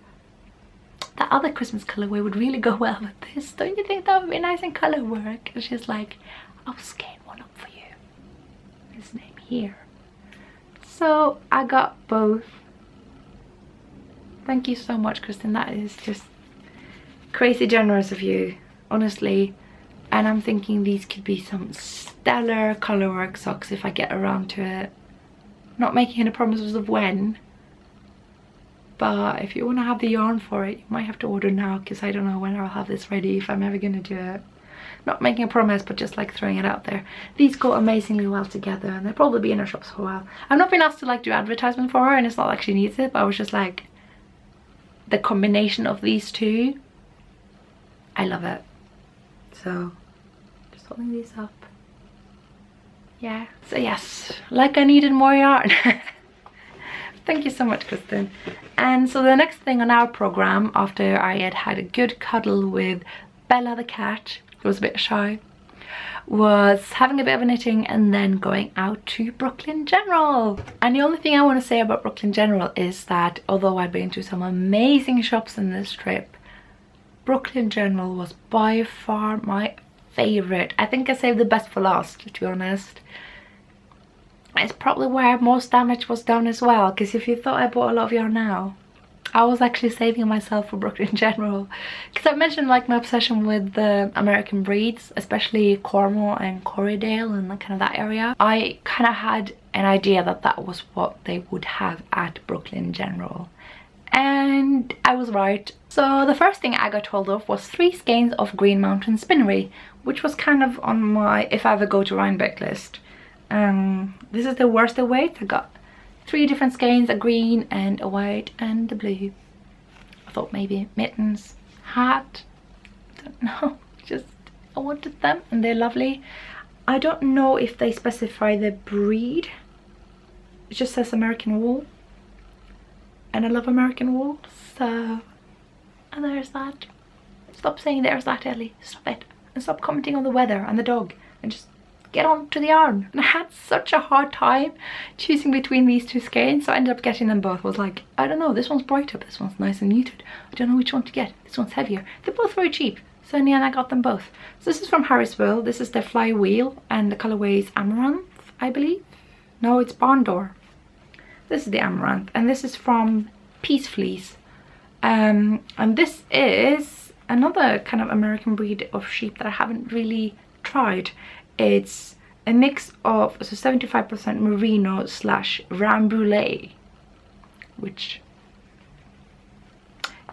that other Christmas colorway would really go well with this. Don't you think that would be nice in color work? And she's like, I'll skein one up for you. His name here. So I got both. Thank you so much, Kristen. That is just crazy generous of you, honestly. And I'm thinking these could be some stellar colorwork socks if I get around to it. Not making any promises of when, but if you want to have the yarn for it, you might have to order now, because I don't know when I'll have this ready, if I'm ever going to do it. Not making a promise, but just like throwing it out there. These go amazingly well together, and they'll probably be in our shops for a while. I've not been asked to like do advertisement for her, and it's not like she needs it, but I was just like, the combination of these two, I love it. So just holding these up. Yeah, so yes, like I needed more yarn. Thank you so much, Kristen. And so the next thing on our program, after I had had a good cuddle with Bella the cat, who was a bit shy, was having a bit of a knitting and then going out to Brooklyn General. And the only thing I want to say about Brooklyn General is that although I've been to some amazing shops in this trip, Brooklyn General was by far my favorite. I think I saved the best for last, to be honest. It's probably where most damage was done as well, because if you thought I bought a lot of yarn now, I was actually saving myself for Brooklyn General. Because I mentioned like my obsession with the American breeds, especially Cornwall and Corriedale and kind of that area. I kind of had an idea that that was what they would have at Brooklyn General. And I was right. So the first thing I got hold of was 3 skeins of Green Mountain Spinnery, which was kind of on my if I ever go to Rhinebeck list. This is the worsted weight. I got 3 different skeins, a green and a white and a blue. I thought maybe mittens, hat, don't know, just I wanted them and they're lovely. I don't know if they specify the breed. It just says American wool. And I love American wool, so... And there's that. Stop saying there's that, Ellie. Stop it. And stop commenting on the weather and the dog. And just get on to the yarn. And I had such a hard time choosing between these 2 skeins, so I ended up getting them both. I was like, I don't know, this one's brighter, but this one's nice and muted. I don't know which one to get. This one's heavier. They're both very cheap. So in the end I got them both. So this is from Harrisville. This is the Flywheel and the colorway is Amaranth, I believe. No, it's Barn Door. This is the Amaranth and this is from Peace Fleece. And this is another kind of American breed of sheep that I haven't really tried. It's a mix of 75% merino / ram brûlée, which,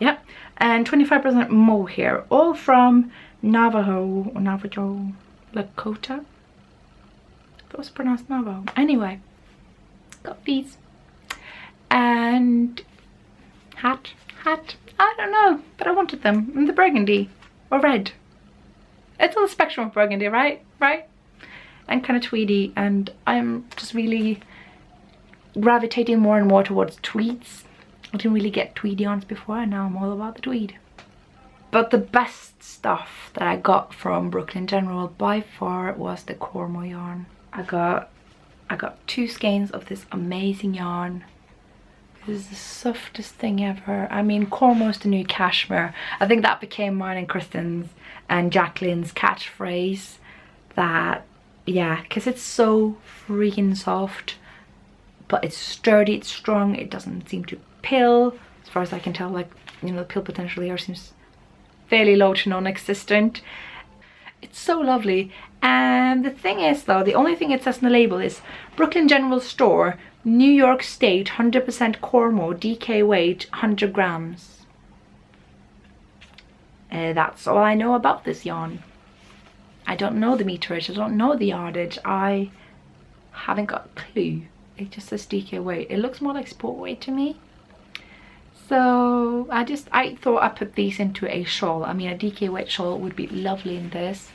yeah, and 25% mohair, all from Navajo Lakota. That was pronounced Navajo. Anyway, got these. And hat, I don't know, but I wanted them in the burgundy or red. It's on the spectrum of burgundy, right? And kind of tweedy, and I'm just really gravitating more and more towards tweeds. I didn't really get tweedy yarns before, and now I'm all about the tweed. But the best stuff that I got from Brooklyn General by far was the Cornwall yarn. I got 2 skeins of this amazing yarn. This is the softest thing ever. I mean, Cornwall's the new cashmere. I think that became mine and Kristen's and Jacqueline's catchphrase. That, yeah, because it's so freaking soft, but it's sturdy, it's strong, it doesn't seem to pill. As far as I can tell, like, you know, the pill potential here seems fairly low to non-existent. It's so lovely. And the thing is though, the only thing it says on the label is Brooklyn General Store, New York State, 100% Cornwall, DK weight, 100 grams. That's all I know about this yarn. I don't know the meterage, I don't know the yardage, I haven't got a clue. It just says DK weight. It looks more like sport weight to me. So I thought I'd put these into a shawl. I mean, a DK weight shawl would be lovely in this.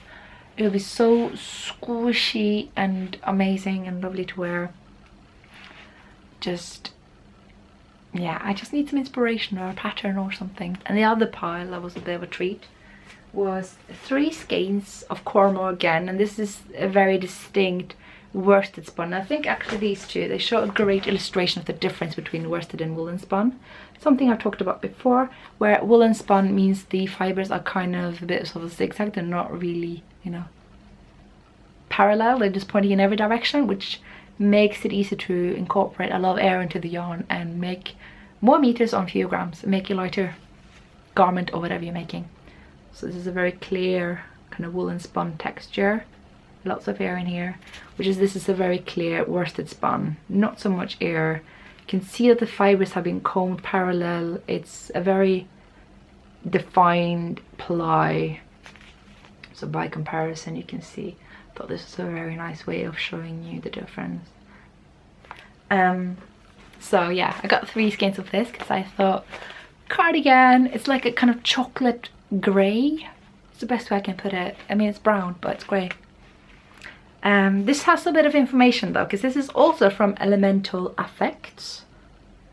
It would be so squishy and amazing and lovely to wear. Just, yeah, I just need some inspiration or a pattern or something. And the other pile that was a bit of a treat was 3 skeins of Cornwall again, and this is a very distinct worsted spun. I think actually these two, they show a great illustration of the difference between worsted and woolen spun. Something I've talked about before, where woolen spun means the fibers are kind of a bit sort of zigzag, they're not really, you know, parallel, they're just pointing in every direction, which makes it easy to incorporate a lot of air into the yarn and make more meters on fewer grams, make a lighter garment or whatever you're making. So this is a very clear kind of woolen spun texture, lots of air in here, this is a very clear worsted spun, not so much air. You can see that the fibers have been combed parallel. It's a very defined ply, so by comparison you can see. I thought this was a very nice way of showing you the difference. So yeah, I got 3 skeins of this because I thought cardigan, it's like a kind of chocolate grey, It's the best way I can put it. I mean, it's brown, but it's grey. This has a bit of information though, because this is also from Elemental Affects.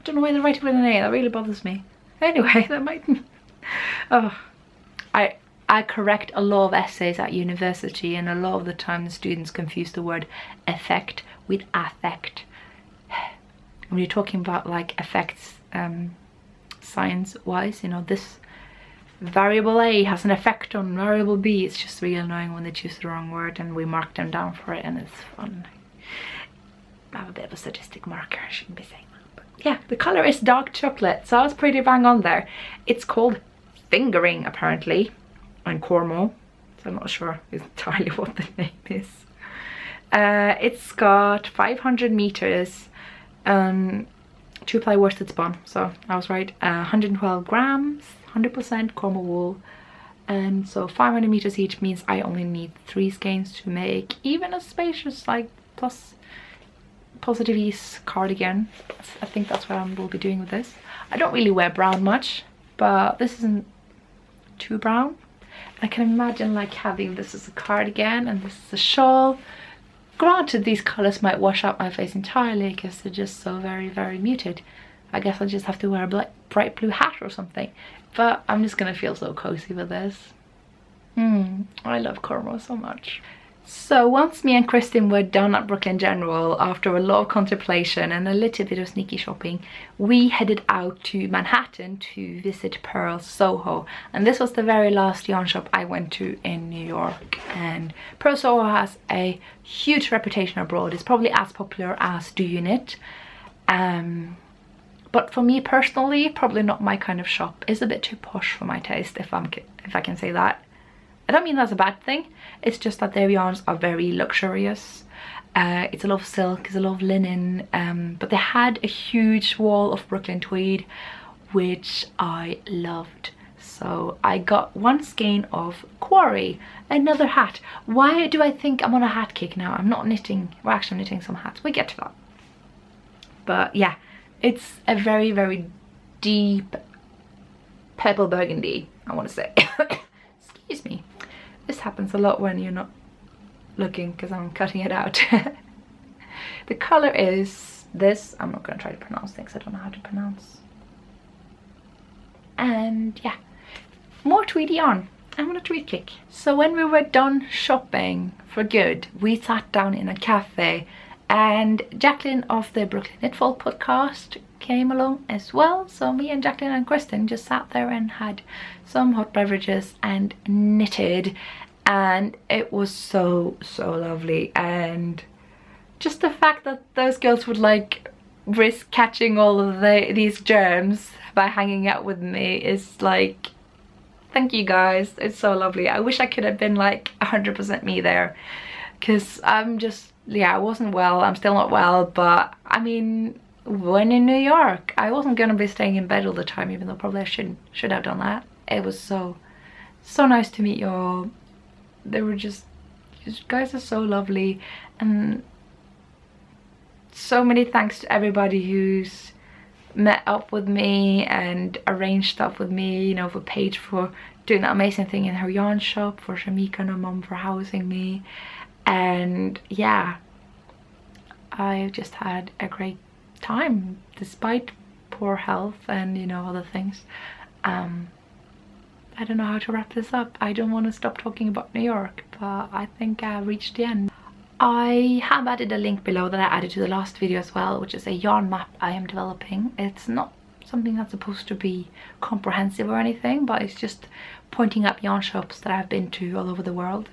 I don't know why they write it with an A, that really bothers me. Anyway, that might... oh, I correct a lot of essays at university, and a lot of the time the students confuse the word effect with affect. When you're talking about like effects science wise, you know, this variable A has an effect on variable B. It's just really annoying when they choose the wrong word and we mark them down for it, and it's fun. I have a bit of a sadistic marker, I shouldn't be saying that. But yeah, the colour is dark chocolate, so I was pretty bang on there. It's called Fingering apparently, and Cornwall, so I'm not sure entirely what the name is. It's got 500 meters, 2-ply worsted spun, so I was right. 112 grams, 100% Cornwall wool, and so 500 meters each means I only need 3 skeins to make even a spacious like plus positive ease cardigan. I think that's what I will be doing with this. I don't really wear brown much, but this isn't too brown. I can imagine like having this as a cardigan and this is a shawl. Granted, these colours might wash out my face entirely because they're just so very, very muted. I guess I'll just have to wear a bright blue hat or something. But I'm just gonna feel so cozy with this. I love Cornwall so much. So once me and Kristin were done at Brooklyn General, after a lot of contemplation and a little bit of sneaky shopping, we headed out to Manhattan to visit Pearl Soho. And this was the very last yarn shop I went to in New York. And Pearl Soho has a huge reputation abroad. It's probably as popular as Do You Knit. But for me personally, probably not my kind of shop. It's a bit too posh for my taste, if I can say that. I don't mean that's a bad thing, it's just that their yarns are very luxurious. It's a lot of silk, it's a lot of linen, but they had a huge wall of Brooklyn tweed, which I loved. So I got 1 skein of Quarry, another hat. Why do I think I'm on a hat kick now? I'm not knitting, we're actually knitting some hats, we get to that. But yeah, it's a very, very deep purple burgundy, I want to say. Excuse me. This happens a lot when you're not looking because I'm cutting it out. The colour is this. I'm not going to try to pronounce things I don't know how to pronounce. And yeah, more tweedy yarn. I'm on a tweed kick. So when we were done shopping for good, we sat down in a cafe, and Jacqueline of the Brooklyn Knitfall podcast came along as well. So me and Jacqueline and Kristin just sat there and had some hot beverages and knitted, and it was so lovely. And just the fact that those girls would like risk catching all of these germs by hanging out with me is like, thank you guys, it's so lovely. I wish I could have been like 100% me there, because I'm just, yeah, I wasn't well, I'm still not well, but I mean, when in New York, I wasn't gonna be staying in bed all the time, even though probably I should have done that. It was so nice to meet you all. They were just, you guys are so lovely, and so many thanks to everybody who's met up with me and arranged stuff with me, you know, for Paige for doing that amazing thing in her yarn shop, for Shamika and her mum for housing me, and yeah, I've just had a great time despite poor health and, you know, other things. I don't know how to wrap this up. I don't want to stop talking about New York, but I think I reached the end. I have added a link below that I added to the last video as well, which is a yarn map I am developing. It's not something that's supposed to be comprehensive or anything, but it's just pointing up yarn shops that I've been to all over the world.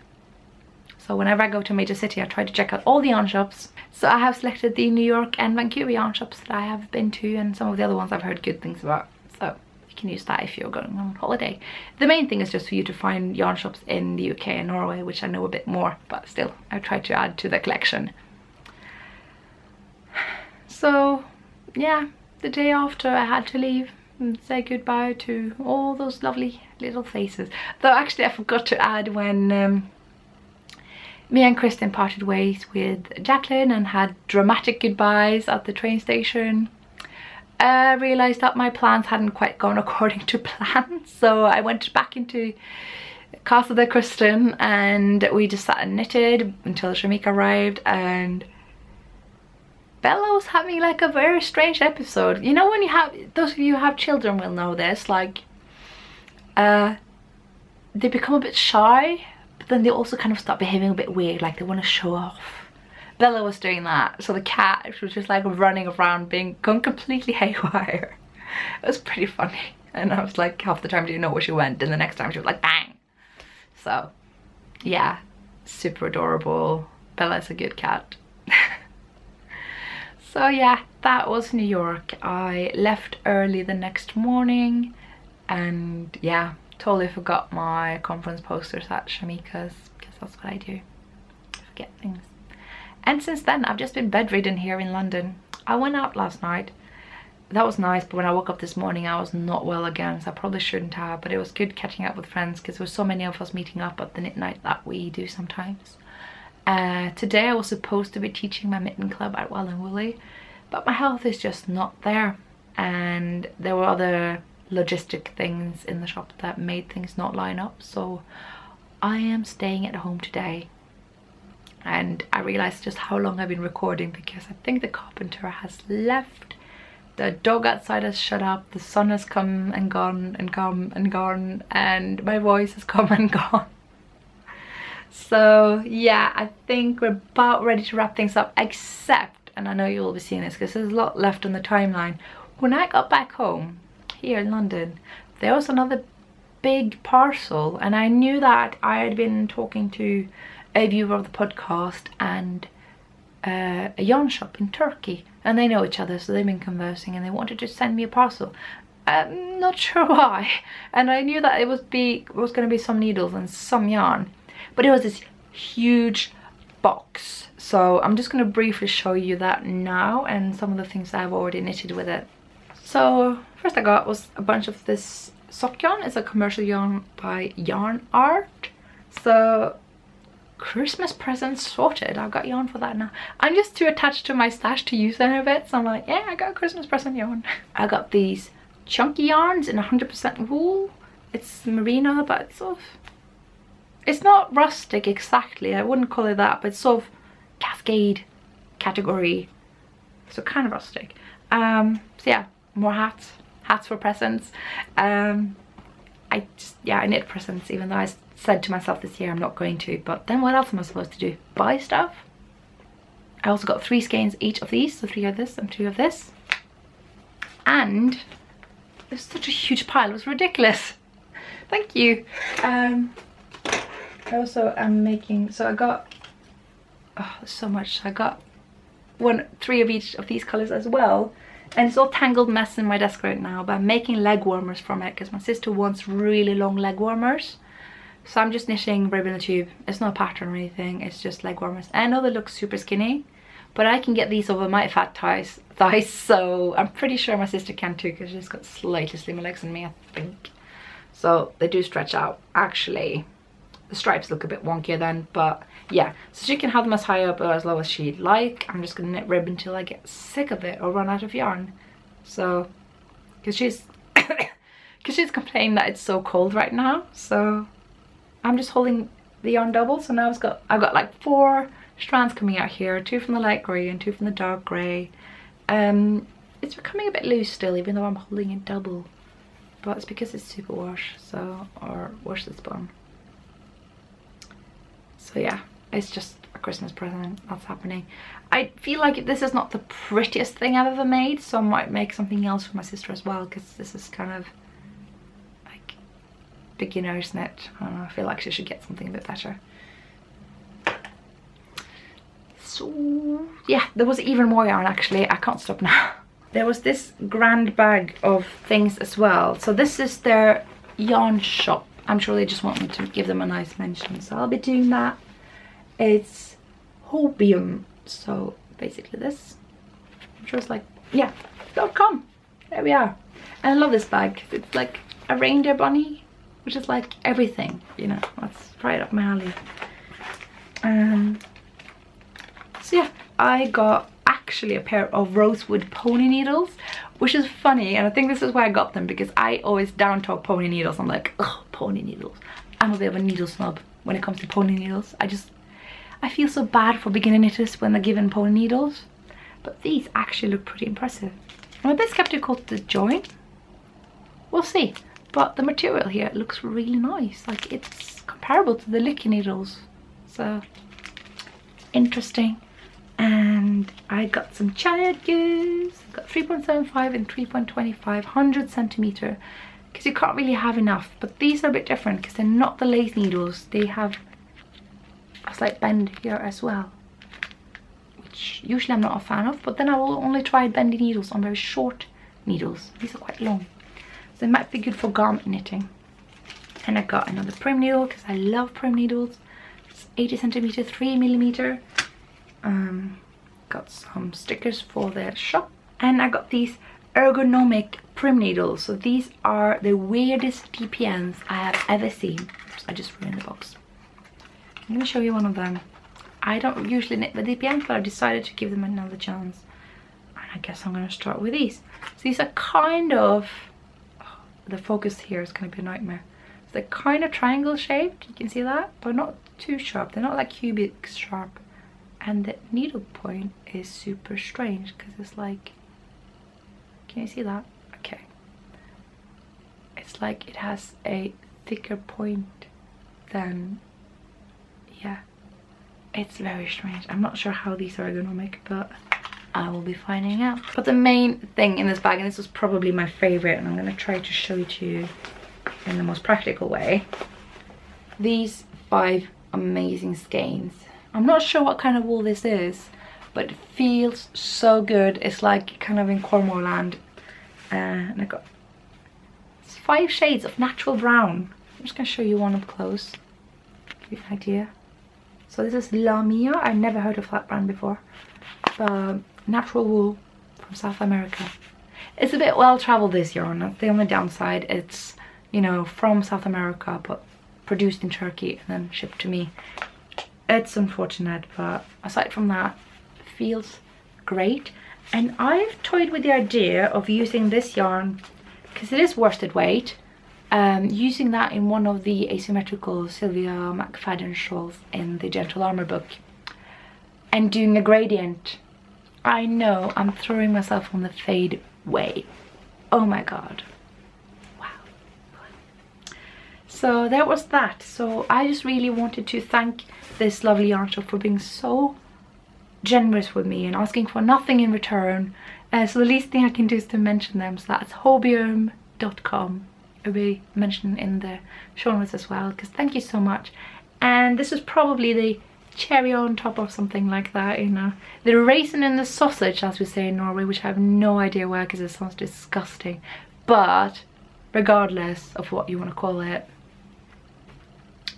So whenever I go to a major city, I try to check out all the yarn shops. So I have selected the New York and Vancouver yarn shops that I have been to, and some of the other ones I've heard good things about. So you can use that if you're going on holiday. The main thing is just for you to find yarn shops in the UK and Norway, which I know a bit more, but still, I try to add to the collection. So yeah, the day after I had to leave and say goodbye to all those lovely little faces. Though actually I forgot to add, when me and Kristin parted ways with Jacqueline and had dramatic goodbyes at the train station, I realised that my plans hadn't quite gone according to plan. So I went back into Casa de Kristen, and we just sat and knitted until Shamika arrived, and Bella was having like a very strange episode. You know, when you have, those of you who have children will know this, like they become a bit shy, but then they also kind of start behaving a bit weird, like they want to show off. Bella was doing that, so the cat was just like running around going completely haywire. It was pretty funny, and I was like, half the time didn't know where she went, and the next time she was like bang. So yeah, super adorable. Bella's a good cat. So yeah, that was New York. I left early the next morning, and yeah, totally forgot my conference posters at Shamika's, because that's what I do, I forget things. And since then I've just been bedridden here in London. I went out last night, that was nice, but when I woke up this morning I was not well again, so I probably shouldn't have, but it was good catching up with friends because there were so many of us meeting up at the knit night that we do sometimes. Today I was supposed to be teaching my mitten club at Well and Woolly, but my health is just not there, and there were other logistic things in the shop that made things not line up, so I am staying at home today. And I realized just how long I've been recording, because I think the carpenter has left, the dog outside has shut up, the sun has come and gone and come and gone, and my voice has come and gone. So yeah, I think we're about ready to wrap things up, except, and I know you will be seeing this because there's a lot left on the timeline, when I got back home here in London, there was another big parcel, and I knew that I had been talking to a viewer of the podcast and a yarn shop in Turkey, and they know each other, so they've been conversing, and they wanted to send me a parcel. I'm not sure why, and I knew that it was going to be some needles and some yarn, but it was this huge box, so I'm just going to briefly show you that now and some of the things I've already knitted with it. So first I got was a bunch of this sock yarn. It's a commercial yarn by Yarn Art, so Christmas presents sorted. I've got yarn for that now. I'm just too attached to my stash to use any of it, so I'm like, yeah, I got a Christmas present yarn. I got these chunky yarns in 100% wool. It's merino, but it's sort of, it's not rustic exactly, I wouldn't call it that, but it's sort of cascade category, so kind of rustic. So yeah, more hats for presents. I knit presents, even though I said to myself this year I'm not going to, but then what else am I supposed to do? Buy stuff? I also got 3 skeins each of these, so 3 of this and 2 of this. And there's such a huge pile, it was ridiculous. Thank you. I also am making, so I got, oh, there's so much. I got 3 of each of these colors as well, and it's all tangled mess in my desk right now, but I'm making leg warmers from it because my sister wants really long leg warmers. So I'm just knitting ribbon and tube. It's not a pattern or anything, it's just leg warmers. I know they look super skinny, but I can get these over my fat thighs, so I'm pretty sure my sister can too, because she's got slightly slimmer legs than me, I think. So they do stretch out. Actually, the stripes look a bit wonkier then, but yeah. So she can have them as high up or as low as she'd like. I'm just gonna knit ribbon until I get sick of it or run out of yarn. So, because she's complaining that it's so cold right now, so I'm just holding the yarn double. So now I've got like 4 strands coming out here, 2 from the light grey and 2 from the dark grey. It's becoming a bit loose still, even though I'm holding it double, but it's because it's superwash, so, or wash this bone. So yeah, it's just a Christmas present that's happening. I feel like this is not the prettiest thing I've ever made, so I might make something else for my sister as well, because this is kind of like beginner's knit. I don't know, I feel like she should get something a bit better. So yeah, there was even more yarn actually. I can't stop now. There was this grand bag of things as well. So this is their yarn shop. I'm sure they just want me to give them a nice mention, so I'll be doing that. It's Hobium, so basically this. I'm sure it's like, yeah, .com. There we are. And I love this bag. It's like a reindeer bunny, which is like everything, you know. That's right up my alley. So yeah, I got actually a pair of rosewood pony needles, which is funny, and I think this is why I got them, because I always down talk pony needles. I'm like, oh, pony needles. I'm a bit of a needle snob when it comes to pony needles. I feel so bad for beginner knitters when they're given pony needles, but these actually look pretty impressive. I'm a bit skeptical to the join. We'll see, but the material here looks really nice. Like, it's comparable to the Licky needles, so interesting. And I got some child Goose. I got 3.75 and 3.25 100 centimeter, because you can't really have enough. But these are a bit different because they're not the lace needles. They have a slight bend here as well, which usually I'm not a fan of, but then I will only try bendy needles on very short needles. These are quite long, so they might be good for garment knitting. And I got another prim needle because I love prim needles. It's 80 centimeter 3mm. Got some stickers for the shop, and I got these ergonomic prim needles. So these are the weirdest DPNs I have ever seen. Oops, I just ruined the box. I'm gonna show you one of them. I don't usually knit with DPNs, but I decided to give them another chance, and I guess I'm gonna start with these. So these are kind of, the focus here is gonna be a nightmare. So they're kind of triangle shaped, you can see that, but not too sharp. They're not like cubic sharp. And the needle point is super strange because it's like, can you see that? Okay. It's like it has a thicker point than, yeah. It's very strange. I'm not sure how these are ergonomic, but I will be finding out. But the main thing in this bag, and this was probably my favorite, and I'm gonna try to show it to you in the most practical way. These 5 amazing skeins. I'm not sure what kind of wool this is, but it feels so good. It's like kind of in Cornwall land. And I got 5 shades of natural brown. I'm just gonna show you one up close, give you an idea. So this is La Mia. I've never heard of that brand before. Natural wool from South America. It's a bit well traveled, this yarn. That's the only downside. It's, you know, from South America, but produced in Turkey and then shipped to me. It's unfortunate, but aside from that, it feels great. And I've toyed with the idea of using this yarn, because it is worsted weight, using that in one of the asymmetrical Sylvia McFadden shawls in the Gentle Armour book, and doing a gradient. I know I'm throwing myself on the fade way. Oh my god. So there was that. So I just really wanted to thank this lovely yarn shop for being so generous with me and asking for nothing in return. So the least thing I can do is to mention them. So that's hobium.com. It'll be mentioned in the show notes as well, because thank you so much. And this is probably the cherry on top of something like that, you know. The raisin in the sausage, as we say in Norway, which I have no idea where, because it sounds disgusting. But regardless of what you want to call it,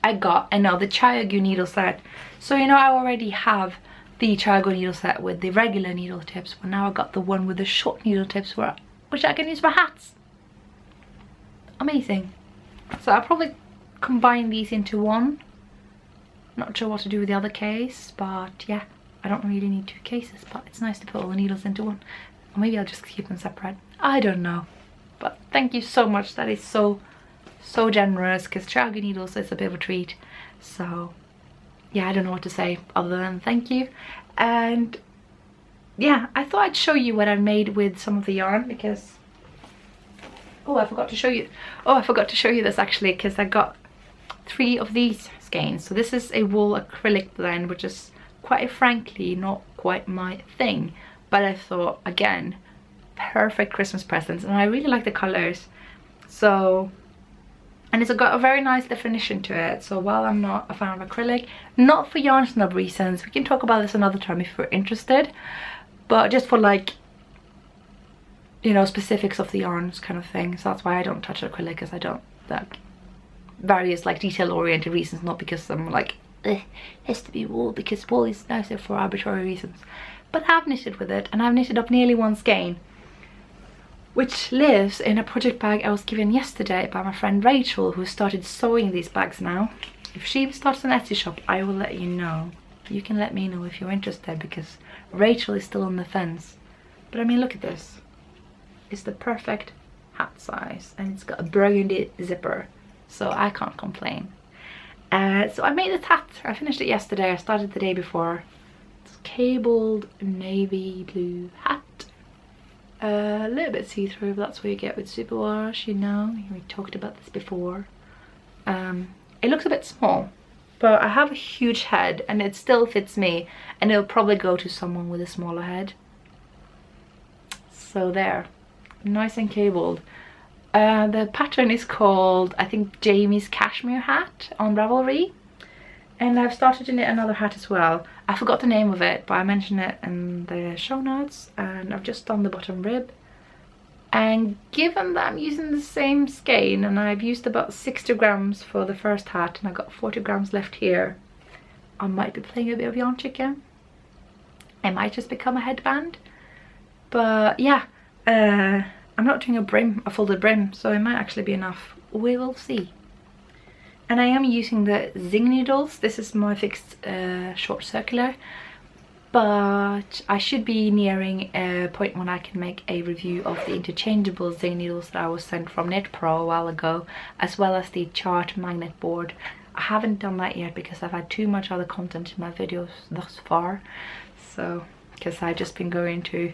I got another Chiago needle set. So, you know, I already have the Chiago needle set with the regular needle tips, but now I got the one with the short needle tips, which I can use for hats. Amazing. So I'll probably combine these into one. Not sure what to do with the other case, but yeah, I don't really need 2 cases, but it's nice to put all the needles into one. Or maybe I'll just keep them separate. I don't know. But thank you so much. That is so generous, because Chiago needles is a bit of a treat. So yeah, I don't know what to say other than thank you. And yeah, I thought I'd show you what I made with some of the yarn, because I forgot to show you this actually, because I got 3 of these skeins. So this is a wool acrylic blend, which is quite frankly not quite my thing, but I thought, again, perfect Christmas presents, and I really like the colors. So, and it's got a very nice definition to it. So while I'm not a fan of acrylic, not for yarn snob reasons, we can talk about this another time if you're interested, but just for, like, you know, specifics of the yarns kind of thing. So that's why I don't touch acrylic, because I don't, like, various like detail oriented reasons, not because I'm like, it has to be wool, because wool is nicer for arbitrary reasons. But I've knitted with it, and I've knitted up nearly 1 skein, which lives in a project bag I was given yesterday by my friend Rachel, who started sewing these bags now. If she starts an Etsy shop, I will let you know. You can let me know if you're interested, because Rachel is still on the fence. But I mean, look at this. It's the perfect hat size, and it's got a burgundy zipper, so I can't complain. So I made this hat. I finished it yesterday. I started the day before. It's cabled navy blue hat. A little bit see-through, but that's what you get with superwash, you know. We talked about this before. It looks a bit small, but I have a huge head and it still fits me, and it'll probably go to someone with a smaller head. So there, nice and cabled. The pattern is called, I think, Jamie's Cashmere Hat on Ravelry. And I've started to knit another hat as well. I forgot the name of it, but I mentioned it in the show notes. And I've just done the bottom rib. And given that I'm using the same skein, and I've used about 60 grams for the first hat, and I've got 40 grams left here, I might be playing a bit of yarn chicken. It might just become a headband. But yeah, I'm not doing a folded brim, so it might actually be enough. We will see. And I am using the Zing needles. This is my fixed short circular, but I should be nearing a point when I can make a review of the interchangeable Zing needles that I was sent from Knit Pro a while ago, as well as the chart magnet board. I haven't done that yet because I've had too much other content in my videos thus far. So, because I've just been going to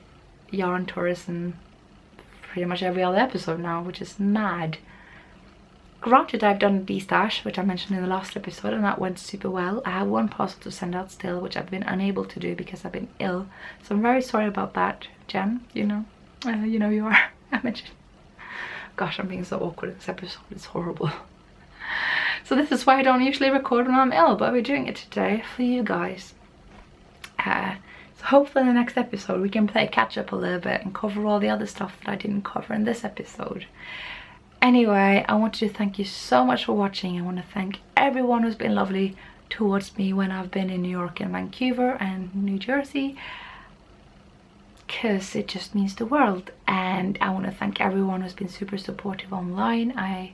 yarn tourism pretty much every other episode now, which is mad. Granted, I've done D-stash, which I mentioned in the last episode, and that went super well. I have one parcel to send out still, which I've been unable to do because I've been ill. So I'm very sorry about that, Jen. You know you are. I mentioned. Gosh, I'm being so awkward in this episode. It's horrible. So this is why I don't usually record when I'm ill, but we're doing it today for you guys. So hopefully in the next episode we can play catch up a little bit and cover all the other stuff that I didn't cover in this episode. Anyway, I want to thank you so much for watching. I want to thank everyone who's been lovely towards me when I've been in New York and Vancouver and New Jersey, because it just means the world. And I want to thank everyone who's been super supportive online. I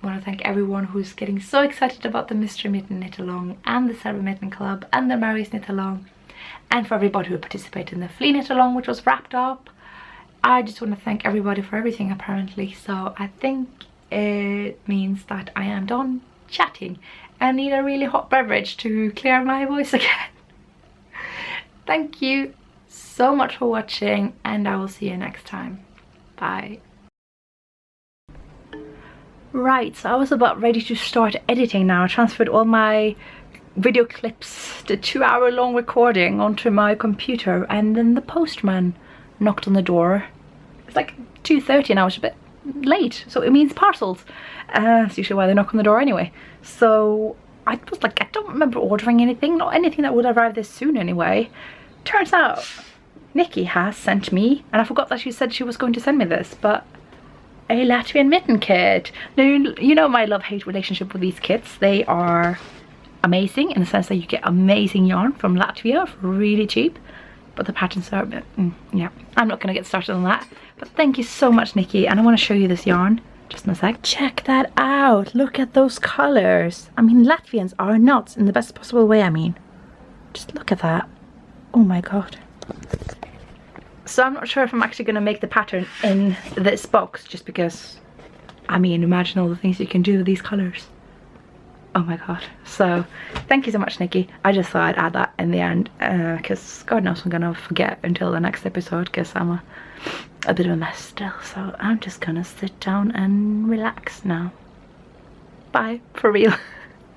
want to thank everyone who's getting so excited about the Mystery Mitten Knit Along and the Silver Mitten Club and the Mary's Knit Along, and for everybody who participated in the Flea Knit Along, which was wrapped up. I just want to thank everybody for everything, apparently. So I think it means that I am done chatting and need a really hot beverage to clear my voice again. Thank you so much for watching, and I will see you next time. Bye. Right, so I was about ready to start editing now. I transferred all my video clips, the 2-hour-long recording, onto my computer, and then the postman knocked on the door. It's like 2:30 and I was a bit late, so it means parcels. That's usually why they knock on the door anyway. So I was like, I don't remember ordering anything, not anything that would arrive this soon anyway. Turns out Nikki has sent me, and I forgot that she said she was going to send me this, but a Latvian mitten kit. Now, you know my love-hate relationship with these kits. They are amazing in the sense that you get amazing yarn from Latvia for really cheap, but the patterns are a bit, yeah, I'm not going to get started on that. But thank you so much, Nikki, and I want to show you this yarn just in a sec. Check that out. Look at those colors. I mean, Latvians are nuts in the best possible way. I mean, just look at that. Oh my god. So I'm not sure if I'm actually going to make the pattern in this box, just because, I mean, imagine all the things you can do with these colors. Oh my god. So thank you so much, Nikki. I just thought I'd add that in the end, because God knows I'm gonna forget until the next episode, because I'm a bit of a mess still. So I'm just gonna sit down and relax now. Bye, for real.